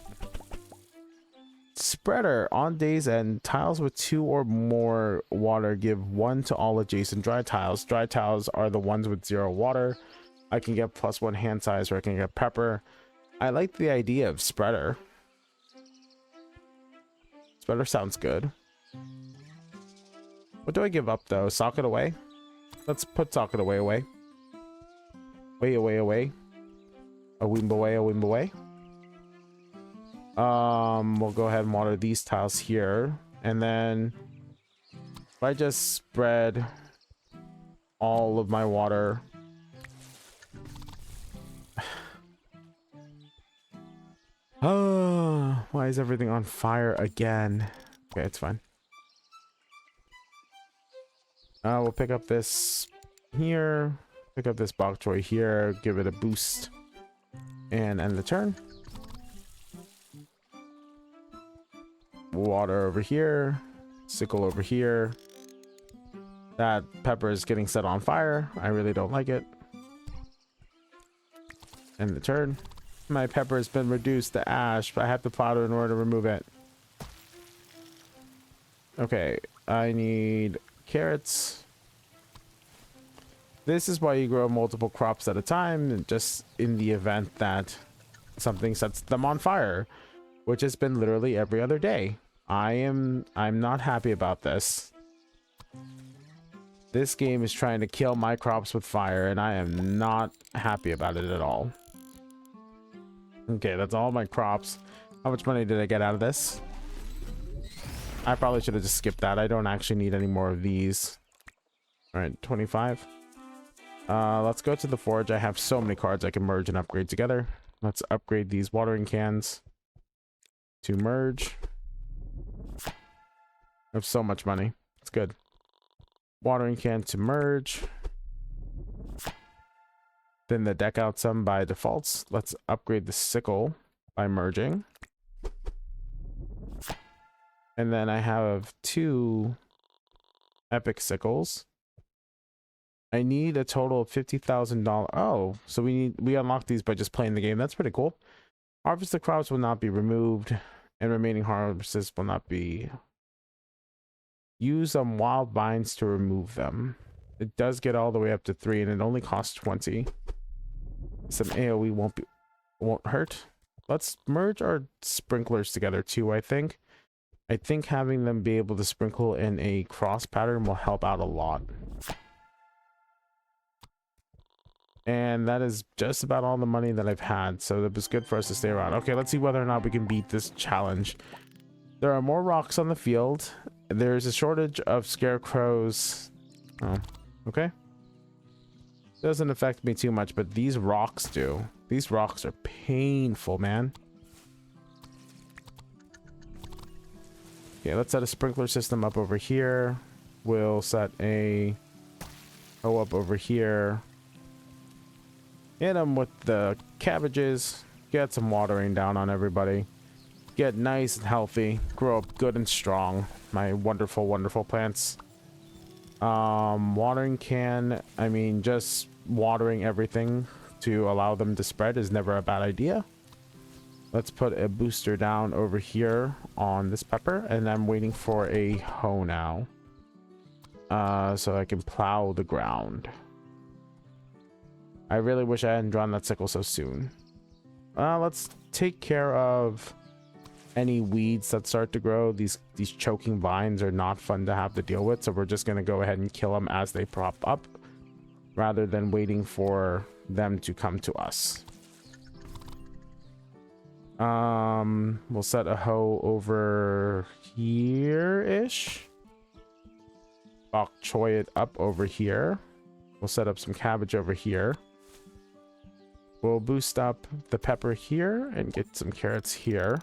Spreader. On days and tiles with 2 or more water, give 1 to all adjacent dry tiles. Dry tiles are the ones with 0 water. I can get +1 hand size, or I can get pepper. I like the idea of spreader. Spreader sounds good. What do I give up though? Socket away? Let's put socket away. Away. A wimb away. We'll go ahead and water these tiles here. And then if I just spread all of my water. Oh, why is everything on fire again? Okay, it's fine. We'll pick up this here. Pick up this bok choy here. Give it a boost. And end the turn. Water over here. Sickle over here. That pepper is getting set on fire. I really don't like it. End the turn. My pepper has been reduced to ash, but I have to plow it in order to remove it. Okay, I need carrots. This is why you grow multiple crops at a time, just in the event that something sets them on fire, which has been literally every other day. I'm not happy about this. This game is trying to kill my crops with fire, and I am not happy about it at all. Okay, that's all my crops. How much money did I get out of this? I probably should have just skipped that. I don't actually need any more of these. All right, 25. Let's go to the forge. I have so many cards I can merge and upgrade together. Let's upgrade these watering cans to merge. I have so much money. It's good. Watering can to merge. Then the deck out some by defaults. Let's upgrade the sickle by merging. And then I have 2 epic sickles. I need a total of $50,000. Oh, so we unlock these by just playing the game. That's pretty cool. Harvest the crops will not be removed, and remaining harvests will not be. Use some wild vines to remove them. It does get all the way up to 3, and it only costs 20. Some AoE won't hurt. Let's merge our sprinklers together too. I think having them be able to sprinkle in a cross pattern will help out a lot. And that is just about all the money that I've had, so it was good for us to stay around. Okay, let's see whether or not we can beat this challenge. There are more rocks on the field. There's a shortage of scarecrows. Oh, okay. Doesn't affect me too much, but these rocks do. These rocks are painful, man. Okay, let's set a sprinkler system up over here. We'll set a hoe up over here. Hit them with the cabbages. Get some watering down on everybody. Get nice and healthy. Grow up good and strong. My wonderful, wonderful plants. Watering can, I mean, just watering everything to allow them to spread is never a bad idea. Let's put a booster down over here on this pepper, and I'm waiting for a hoe now. So I can plow the ground. I really wish I hadn't drawn that sickle so soon. Let's take care of any weeds that start to grow. These choking vines are not fun to have to deal with, so we're just going to go ahead and kill them as they prop up rather than waiting for them to come to us. We'll set a hoe over here-ish. Bok choy it up over here. We'll set up some cabbage over here. We'll boost up the pepper here and get some carrots here.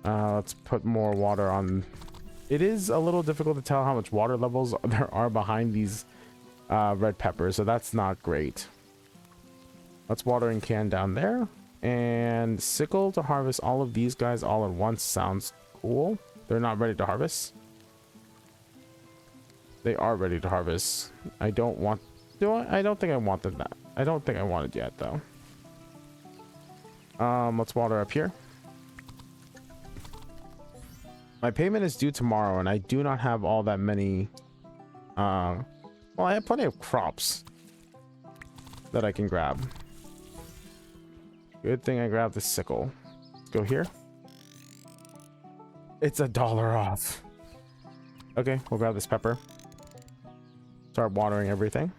Let's put more water on. It is a little difficult to tell how much water levels there are behind these red peppers, so that's not great. Let's watering can down there. And sickle to harvest all of these guys all at once sounds cool. They're not ready to harvest. They are ready to harvest. I don't want... I don't think I want them that. I don't think I want it yet though. Let's water up here. My payment is due tomorrow, and I do not have all that many. Well, I have plenty of crops that I can grab. Good thing I grabbed the sickle. Let's go here. It's $1 off. Okay, we'll grab this pepper. Start watering everything.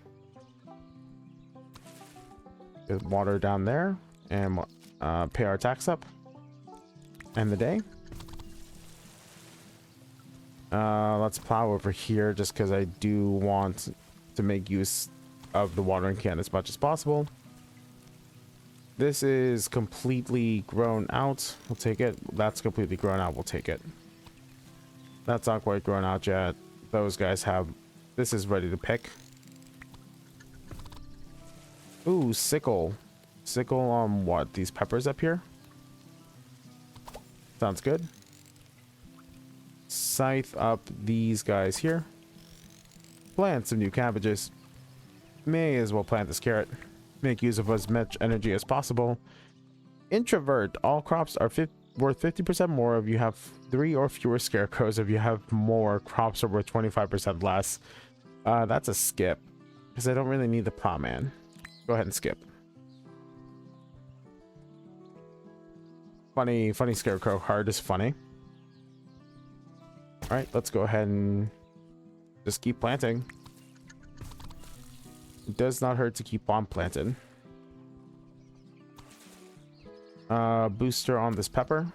Get water down there and pay our tax up. End the day. Let's plow over here just because I do want to make use of the watering can as much as possible. This is completely grown out. We'll take it. That's completely grown out. We'll take it. That's not quite grown out yet. Those guys have... This is ready to pick. Ooh, sickle. Sickle on what? These peppers up here? Sounds good. Scythe up these guys here. Plant some new cabbages. May as well plant this carrot. Make use of as much energy as possible. Introvert. All crops are worth 50% more if you have 3 or fewer scarecrows. If you have more, crops are worth 25% less. That's a skip because I don't really need the plow man. Go ahead and skip. Funny scarecrow card is funny. All right, let's go ahead and just keep planting. It does not hurt to keep on planting. Booster on this pepper.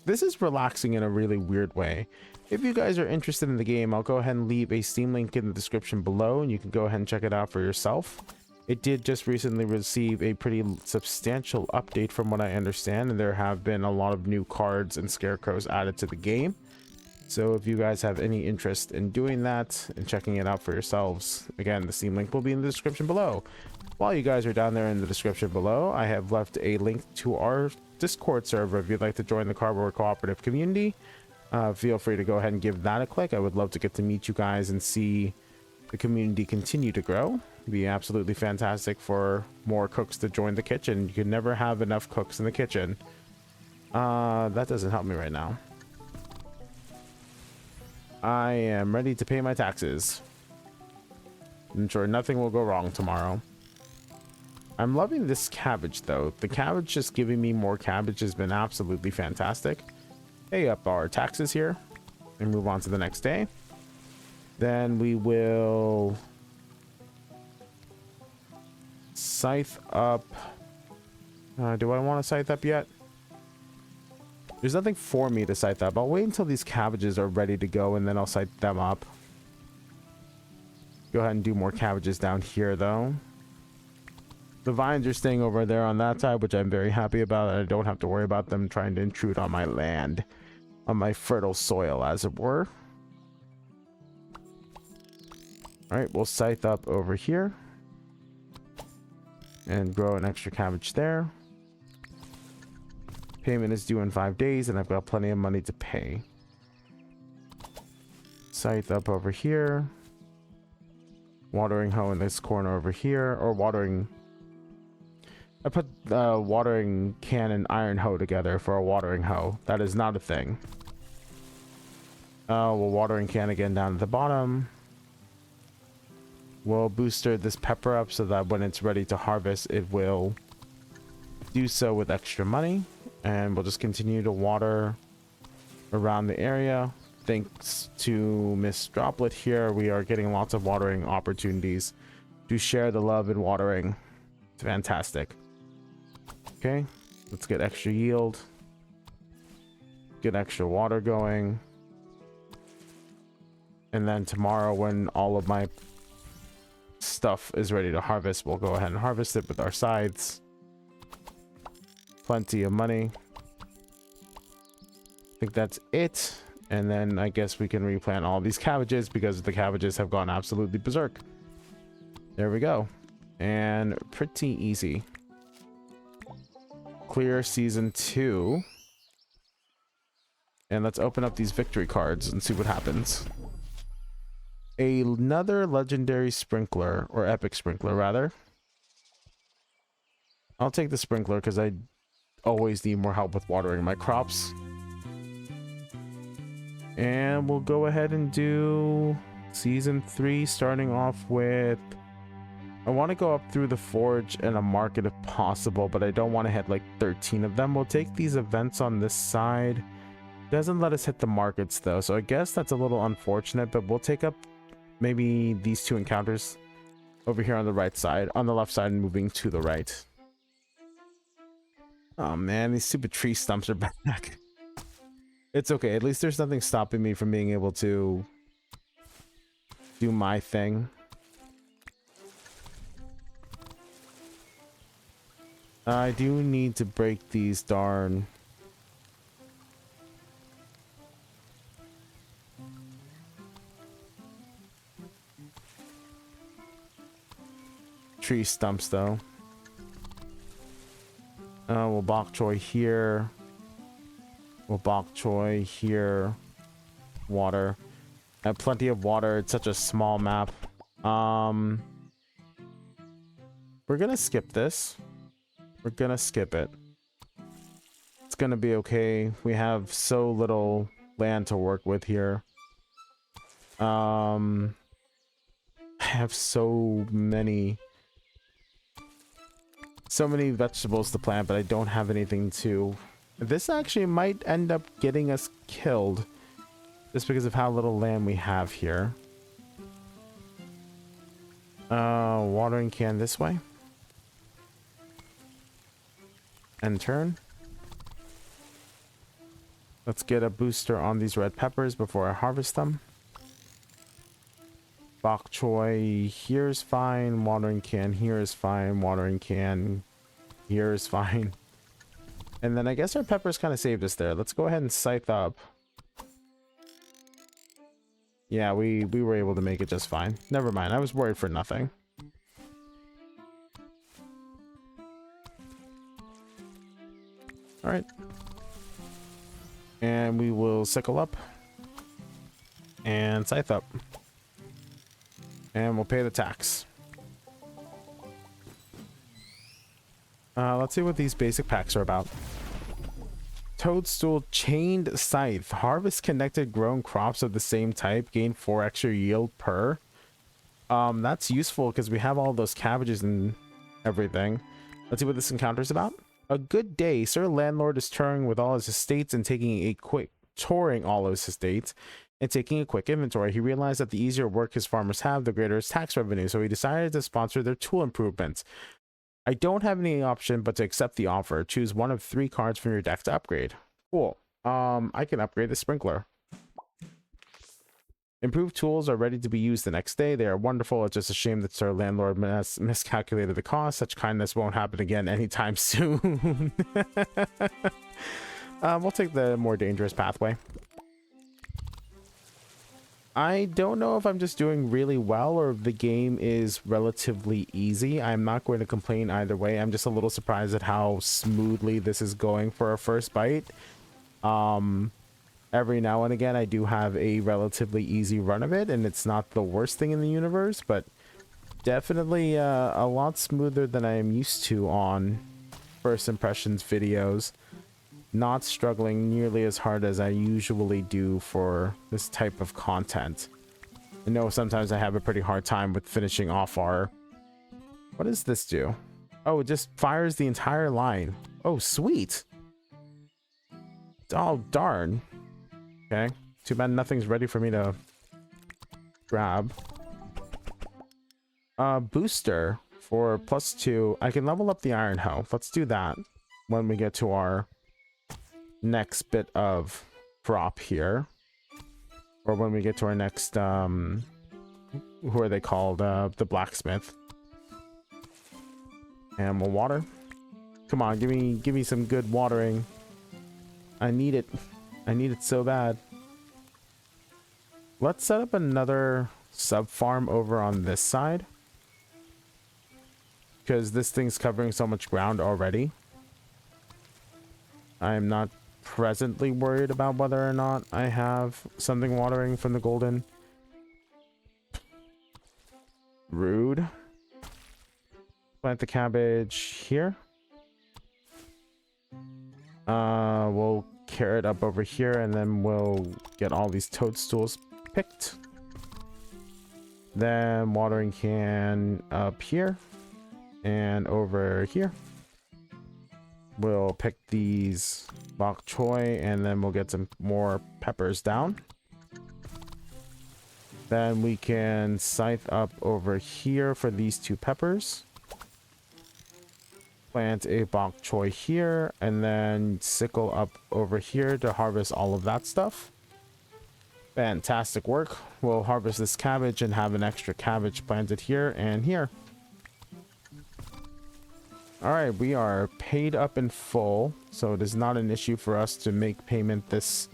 This is relaxing in a really weird way. If you guys are interested in the game, I'll go ahead and leave a Steam link in the description below, and you can go ahead and check it out for yourself. It did just recently receive a pretty substantial update from what I understand, and there have been a lot of new cards and scarecrows added to the game. So if you guys have any interest in doing that and checking it out for yourselves, again, the Steam link will be in the description below. While you guys are down there in the description below, I have left a link to our Discord server if you'd like to join the Cardboard Cooperative community. Feel free to go ahead and give that a click. I would love to get to meet you guys and see the community continue to grow. It'd be absolutely fantastic for more cooks to join the kitchen. You can never have enough cooks in the kitchen. That doesn't help me right now. I am ready to pay my taxes. I'm sure nothing will go wrong tomorrow. I'm loving this cabbage though. The cabbage just giving me more cabbage has been absolutely fantastic. Pay up our taxes here and move on to the next day. Then we will scythe up. Do I want to scythe up yet? There's nothing for me to scythe up. I'll wait until these cabbages are ready to go and then I'll scythe them up. Go ahead and do more cabbages down here though. The vines are staying over there on that side, which I'm very happy about. I don't have to worry about them trying to intrude on my land, on my fertile soil, as it were. All right, we'll scythe up over here and grow an extra cabbage there. Payment is due in 5 days, and I've got plenty of money to pay. Scythe up over here. Watering hoe in this corner over here, or watering... I put the watering can and iron hoe together for a watering hoe. That is not a thing. We'll watering can again down at the bottom. We'll booster this pepper up so that when it's ready to harvest, it will do so with extra money. And we'll just continue to water around the area. Thanks to Miss Droplet here, we are getting lots of watering opportunities to share the love in watering. It's fantastic. Okay, let's get extra yield. Get extra water going. And then tomorrow when all of my stuff is ready to harvest, we'll go ahead and harvest it with our scythes. Plenty of money. I think that's it. And then I guess we can replant all these cabbages because the cabbages have gone absolutely berserk. There we go. And pretty easy. Clear season 2. And let's open up these victory cards and see what happens. Another legendary sprinkler, or epic sprinkler rather. I'll take the sprinkler because I always need more help with watering my crops. And we'll go ahead and do season 3, starting off with, I want to go up through the forge and a market if possible, but I don't want to hit like 13 of them. We'll take these events on this side. Doesn't let us hit the markets though, so I guess that's a little unfortunate, but we'll take up maybe these 2 encounters over here on the right side, on the left side, and moving to the right. Oh man, these stupid tree stumps are back. It's okay, at least there's nothing stopping me from being able to do my thing. I do need to break these darn tree stumps though. We'll bok choy here. We'll bok choy here. Water. I have plenty of water. It's such a small map. We're gonna skip this. We're gonna skip it. It's gonna be okay. We have so little land to work with here. I have so many vegetables to plant, but I don't have anything to. This actually might end up getting us killed just because of how little land we have here. Watering can this way. And turn. Let's get a booster on these red peppers before I harvest them. Bok choy here is fine. Watering can here is fine. Watering can here is fine. And then I guess our peppers kind of saved us there. Let's go ahead and scythe up. Yeah, we were able to make it just fine. Never mind. I was worried for nothing. All right. And we will sickle up. And scythe up. And we'll pay the tax. Let's see what these basic packs are about. Toadstool Chained Scythe. Harvest connected grown crops of the same type. Gain 4 extra yield per. That's useful because we have all those cabbages and everything. Let's see what this encounter is about. A good day. Sir Landlord is touring with all his estates and taking a quick inventory. He realized that the easier work his farmers have, the greater his tax revenue, so he decided to sponsor their tool improvements. I don't have any option but to accept the offer. Choose one of 3 cards from your deck to upgrade. Cool. I can upgrade the sprinkler. Improved tools are ready to be used the next day. They are wonderful. It's just a shame that Sir Landlord miscalculated the cost. Such kindness won't happen again anytime soon. We'll take the more dangerous pathway. I don't know if I'm just doing really well or if the game is relatively easy. I'm not going to complain either way. I'm just a little surprised at how smoothly this is going for a first bite. Every now and again, I do have a relatively easy run of it, and it's not the worst thing in the universe, but definitely a lot smoother than I am used to on first impressions videos. Not struggling nearly as hard as I usually do for this type of content. I know sometimes I have a pretty hard time with finishing off our... What does this do? Oh, it just fires the entire line. Oh, sweet. Oh, darn. Okay. Too bad nothing's ready for me to grab. Booster for +2. I can level up the iron hoe. Let's do that when we get to our next bit of crop here, or when we get to our next who are they called, the blacksmith. And we'll water. Come on, give me some good watering. I need it so bad. Let's set up another sub farm over on this side, because this thing's covering so much ground already. I'm not presently worried about whether or not I have something watering from the golden. rude. Plant the cabbage here. We'll carrot up over here, and then we'll get all these toadstools picked. Then watering can up here and over here. We'll pick these bok choy, and then we'll get some more peppers down. Then we can scythe up over here for these 2 peppers. Plant a bok choy here, and then sickle up over here to harvest all of that stuff. Fantastic work. We'll harvest this cabbage and have an extra cabbage planted here and here. All right, we are paid up in full, so it is not an issue for us to make payment this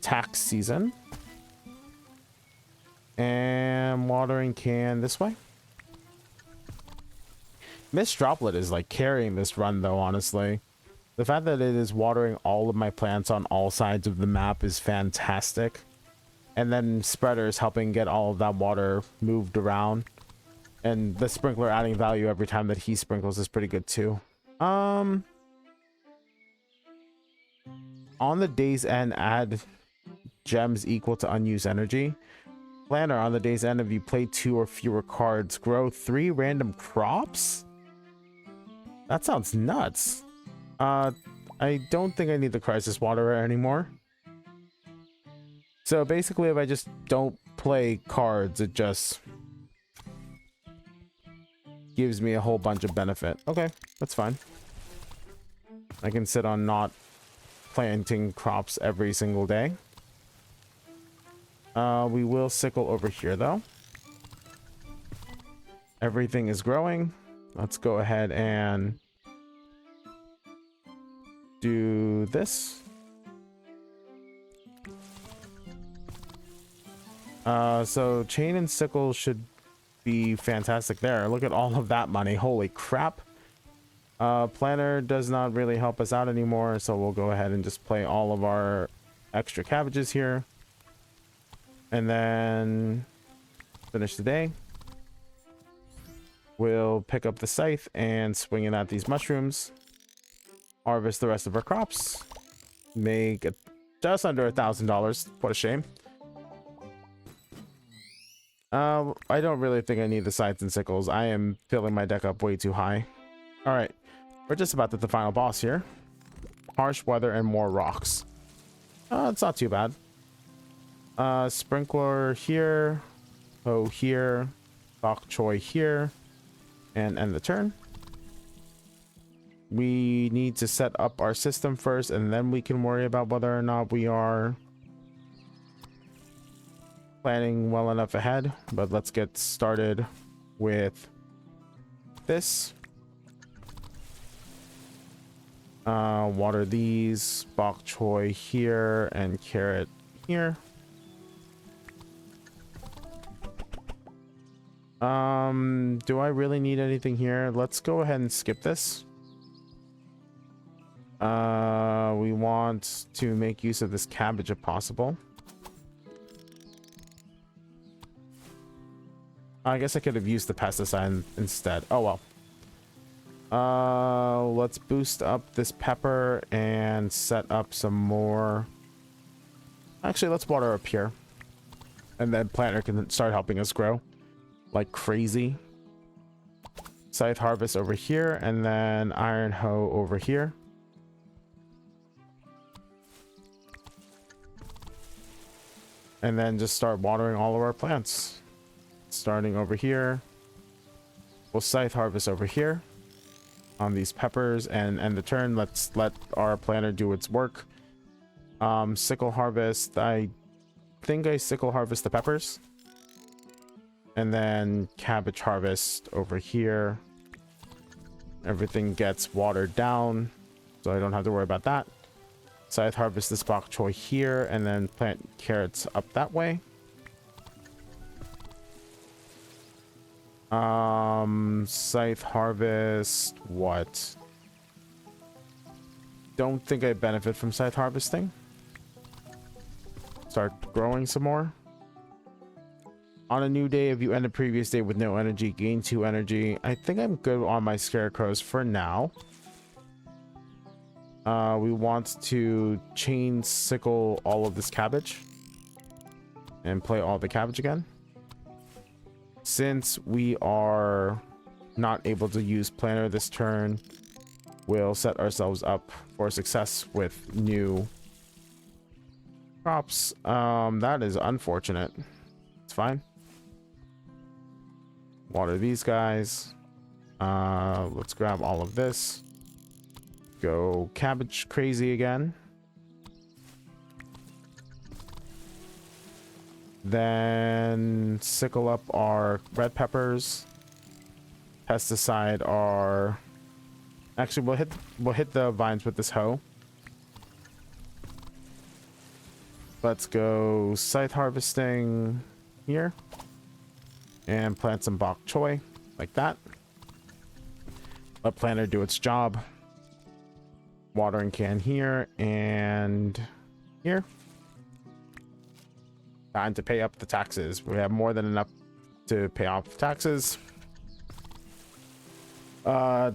tax season. And watering can this way. Mist Droplet is like carrying this run though, honestly. The fact that it is watering all of my plants on all sides of the map is fantastic. And then Spreader is helping get all of that water moved around. And the sprinkler adding value every time that he sprinkles is pretty good too. On the day's end, add gems equal to unused energy. Planner, on the day's end, if you play 2 or fewer cards, grow 3 random crops? That sounds nuts. I don't think I need the crisis waterer anymore. So basically, if I just don't play cards, it just gives me a whole bunch of benefit. Okay, that's fine. I can sit on not planting crops every single day. We will sickle over here though. Everything is growing. Let's go ahead and do this. So chain and sickle should be fantastic there. Look at all of that money. Holy crap. Planner does not really help us out anymore, so we'll go ahead and just play all of our extra cabbages here. And then finish the day. We'll pick up the scythe and swing it at these mushrooms. Harvest the rest of our crops. Make just under $1,000. What a shame. I don't really think I need the scythes and sickles. I am filling my deck up way too high. All right, we're just about at the final boss here. Harsh weather and more rocks. It's not too bad. Sprinkler here, hoe here, bok choy here, and end the turn. We need to set up our system first, and then we can worry about whether or not we are planning well enough ahead. But let's get started with this. Water these, bok choy here, and carrot here. Do I really need anything here? Let's go ahead and skip this. We want to make use of this cabbage if possible. I guess I could have used the pesticide instead. Oh well. Let's boost up this pepper and set up some more. Actually, let's water up here, and then planter can start helping us grow like crazy. Scythe harvest over here, and then iron hoe over here. And then just start watering all of our plants. Starting over here. We'll scythe harvest over here on these peppers and end the turn. Let's let our planter do its work. Sickle harvest. I think I sickle harvest the peppers. And then cabbage harvest over here. Everything gets watered down, so I don't have to worry about that. Scythe harvest this bok choy here, and then plant carrots up that way. Scythe harvest what? Don't think I benefit from scythe harvesting. Start growing some more. On a new day, if you end a previous day with no energy, gain 2 energy. I think I'm good on my Scarecrows for now. We want to chain sickle all of this cabbage and play all the cabbage again. Since we are not able to use planner this turn, we'll set ourselves up for success with new crops. That is unfortunate. It's fine. Water these guys. Let's grab all of this. Go cabbage crazy again. Then sickle up our red peppers. Pesticide our... Actually, we'll hit the vines with this hoe. Let's go scythe harvesting here. And plant some bok choy like that. Let planter do its job. Watering can here and here. Time to pay up the taxes. We have more than enough to pay off taxes.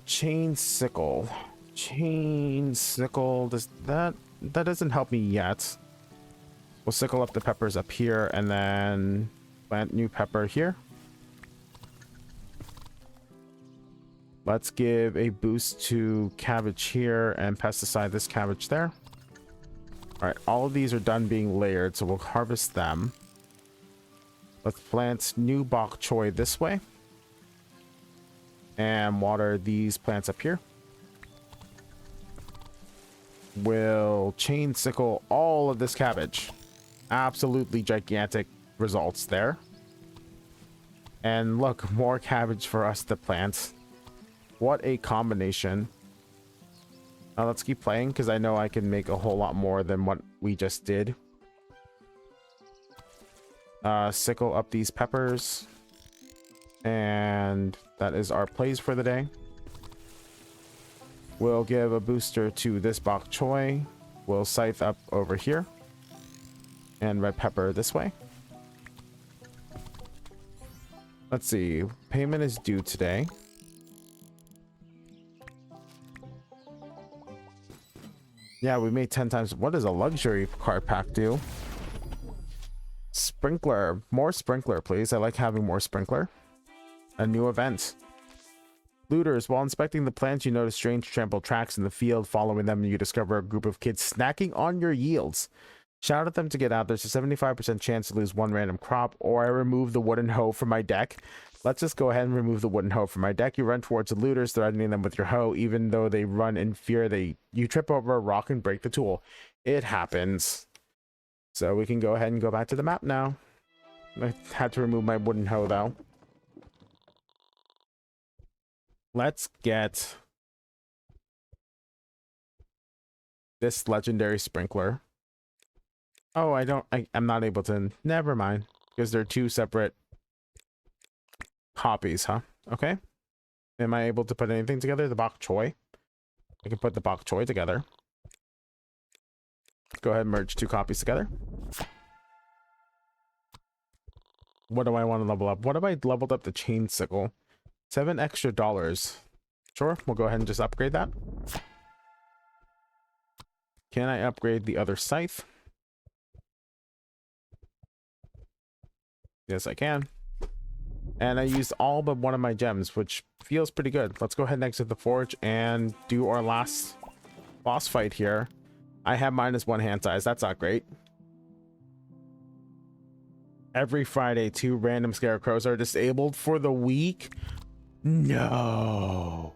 Chain sickle. Chain sickle. That doesn't help me yet. We'll sickle up the peppers up here and then plant new pepper here. Let's give a boost to cabbage here and pesticide this cabbage there. All right, all of these are done being layered, so we'll harvest them. Let's plant new bok choy this way. And water these plants up here. We'll chain sickle all of this cabbage. Absolutely gigantic results there. And look, more cabbage for us to plant. What a combination. Now let's keep playing because I know I can make a whole lot more than what we just did. Sickle up these peppers. And that is our plays for the day. We'll give a booster to this bok choy. We'll scythe up over here. And red pepper this way. Let's see. Payment is due today. Yeah, we made 10 times. What does a luxury card pack do? Sprinkler. More sprinkler, please. I like having more sprinkler. A new event. Looters. While inspecting the plants, you notice strange trampled tracks in the field. Following them, you discover a group of kids snacking on your yields. Shout at them to get out. There's a 75% chance to lose one random crop, or I remove the wooden hoe from my deck. Let's just go ahead and remove the wooden hoe from my deck. You run towards the looters, threatening them with your hoe. Even though they run in fear, you trip over a rock and break the tool. It happens. So we can go ahead and go back to the map now. I had to remove my wooden hoe, though. Let's get this legendary sprinkler. Oh, I'm not able to. Never mind. Because they're two separate copies, huh? Okay. Am I able to put anything together? The bok choy. I can put the bok choy together. Go ahead and merge two copies together. What do I want to level up? What if I leveled up the chain sickle? $7 extra. Sure, we'll go ahead and just upgrade that. Can I upgrade the other scythe? Yes, I can. And I used all but one of my gems, which feels pretty good. Let's go ahead and exit the forge and do our last boss fight here. I have -1 hand size. That's not great. Every Friday, 2 random scarecrows are disabled for the week. No.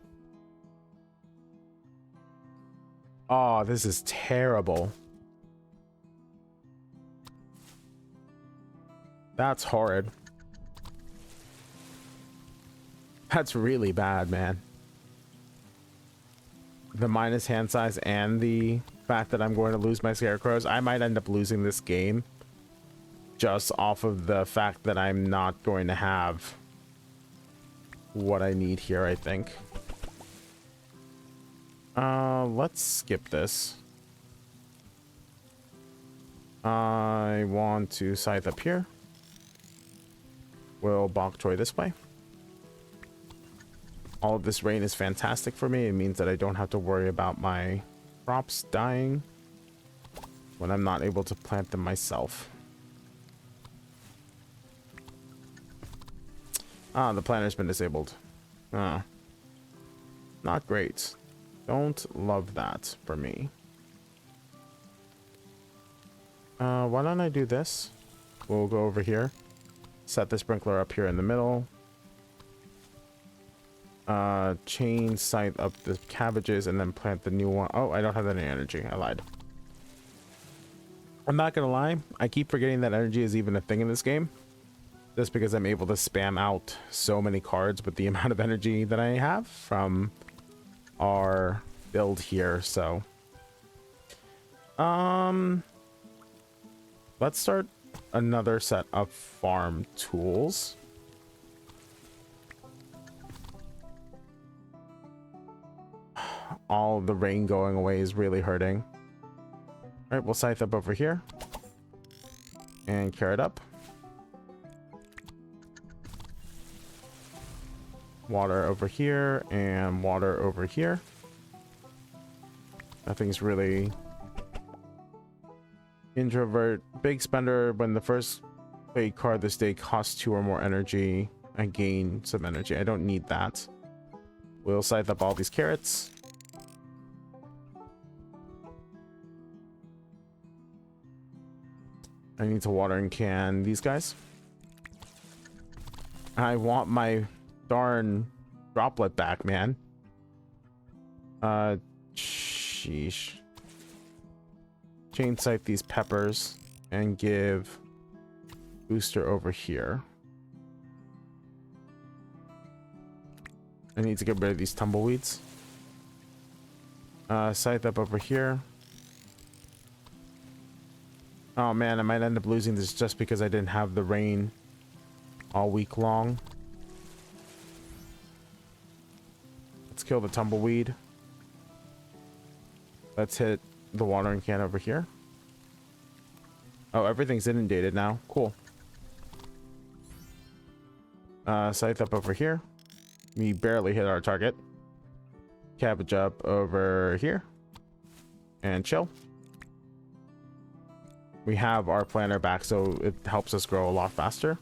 Oh, this is terrible. That's horrid. That's really bad, man. The minus hand size and the fact that I'm going to lose my scarecrows. I might end up losing this game just off of the fact that I'm not going to have what I need here, I think. Let's skip this. I want to scythe up here. We'll bok choy this way. All of this rain is fantastic for me. It means that I don't have to worry about my crops dying when I'm not able to plant them myself. Ah, the planter's been disabled. Not great. Don't love that for me. Why don't I do this? We'll go over here. Set the sprinkler up here in the middle. Chain scythe up the cabbages and then plant the new one. Oh, I don't have any energy. I lied. I'm not gonna lie. I keep forgetting that energy is even a thing in this game. Just because I'm able to spam out so many cards with the amount of energy that I have from our build here. So, let's start another set of farm tools. All the rain going away is really hurting. All right, we'll scythe up over here and carrot up. Water over here and water over here. Nothing's really introvert. Big spender. When the first play card this day costs 2 or more energy, I gain some energy. I don't need that. We'll scythe up all these carrots. I need to water and can these guys. I want my darn droplet back, man. Sheesh. Chain scythe these peppers and give booster over here. I need to get rid of these tumbleweeds. Scythe up over here. Oh man, I might end up losing this just because I didn't have the rain all week long. Let's kill the tumbleweed. Let's hit the watering can over here. Oh, everything's inundated now. Cool. Scythe up over here. We barely hit our target. Cabbage up over here. And chill. We have our planter back, so it helps us grow a lot faster.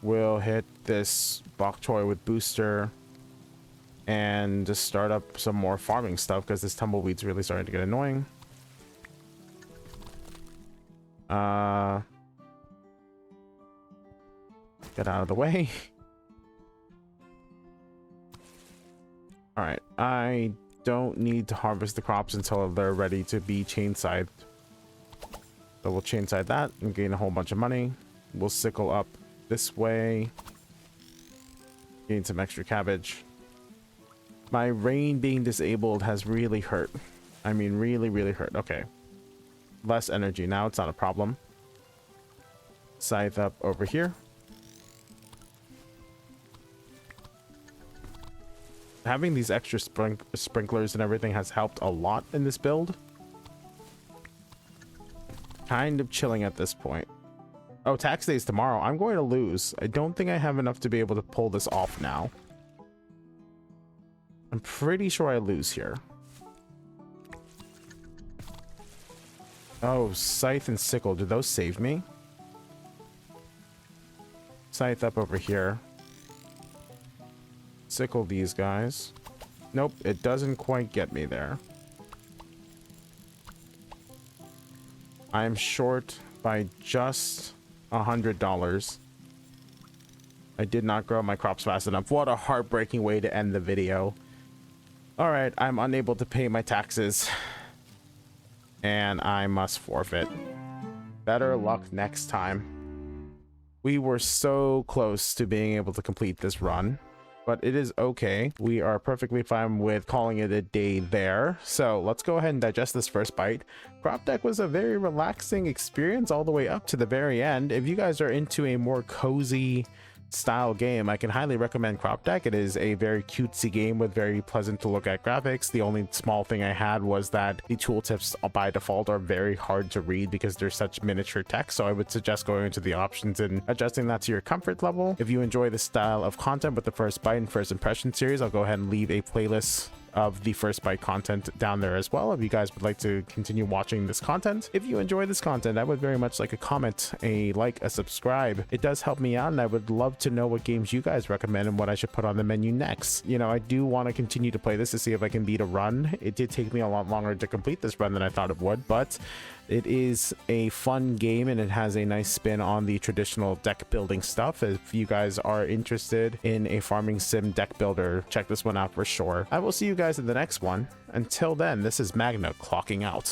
We'll hit this bok choy with booster and just start up some more farming stuff because this tumbleweed's really starting to get annoying. Get out of the way. All right, I don't need to harvest the crops until they're ready to be chain scythed. So we'll chain scythe that and gain a whole bunch of money. We'll sickle up this way. Gain some extra cabbage. My rain being disabled has really hurt. I mean, really, really hurt. Okay. Less energy. Now it's not a problem. Scythe up over here. Having these extra sprinklers and everything has helped a lot in this build. Kind of chilling at this point. Oh, tax day is tomorrow. I'm going to lose. I don't think I have enough to be able to pull this off now. I'm pretty sure I lose here. Oh, scythe and sickle. Did those save me? Scythe up over here. Sickle these guys. Nope, it doesn't quite get me there. I'm short by just $100. I did not grow my crops fast enough. What a heartbreaking way to end the video. All right, I'm unable to pay my taxes and I must forfeit. Better luck next time. We were so close to being able to complete this run, but it is okay. We are perfectly fine with calling it a day there. So let's go ahead and digest this first bite. Cropdeck was a very relaxing experience all the way up to the very end. If you guys are into a more cozy style game, I can highly recommend Cropdeck. It is a very cutesy game with very pleasant to look at graphics. The only small thing I had was that the tooltips by default are very hard to read because they're such miniature text, so I would suggest going into the options and adjusting that to your comfort level. If you enjoy this style of content with the First Bite and First Impression series, I'll go ahead and leave a playlist of the First Bite content down there as well if you guys would like to continue watching this content. If you enjoy this content, I would very much like a comment, a like, a subscribe. It does help me out, and I would love to know what games you guys recommend and what I should put on the menu next. You know, I do want to continue to play this to see if I can beat a run. It did take me a lot longer to complete this run than I thought it would, but it is a fun game and it has a nice spin on the traditional deck building stuff. If you guys are interested in a farming sim deck builder, check this one out for sure. I will see you guys in the next one. Until then, this is Magna clocking out.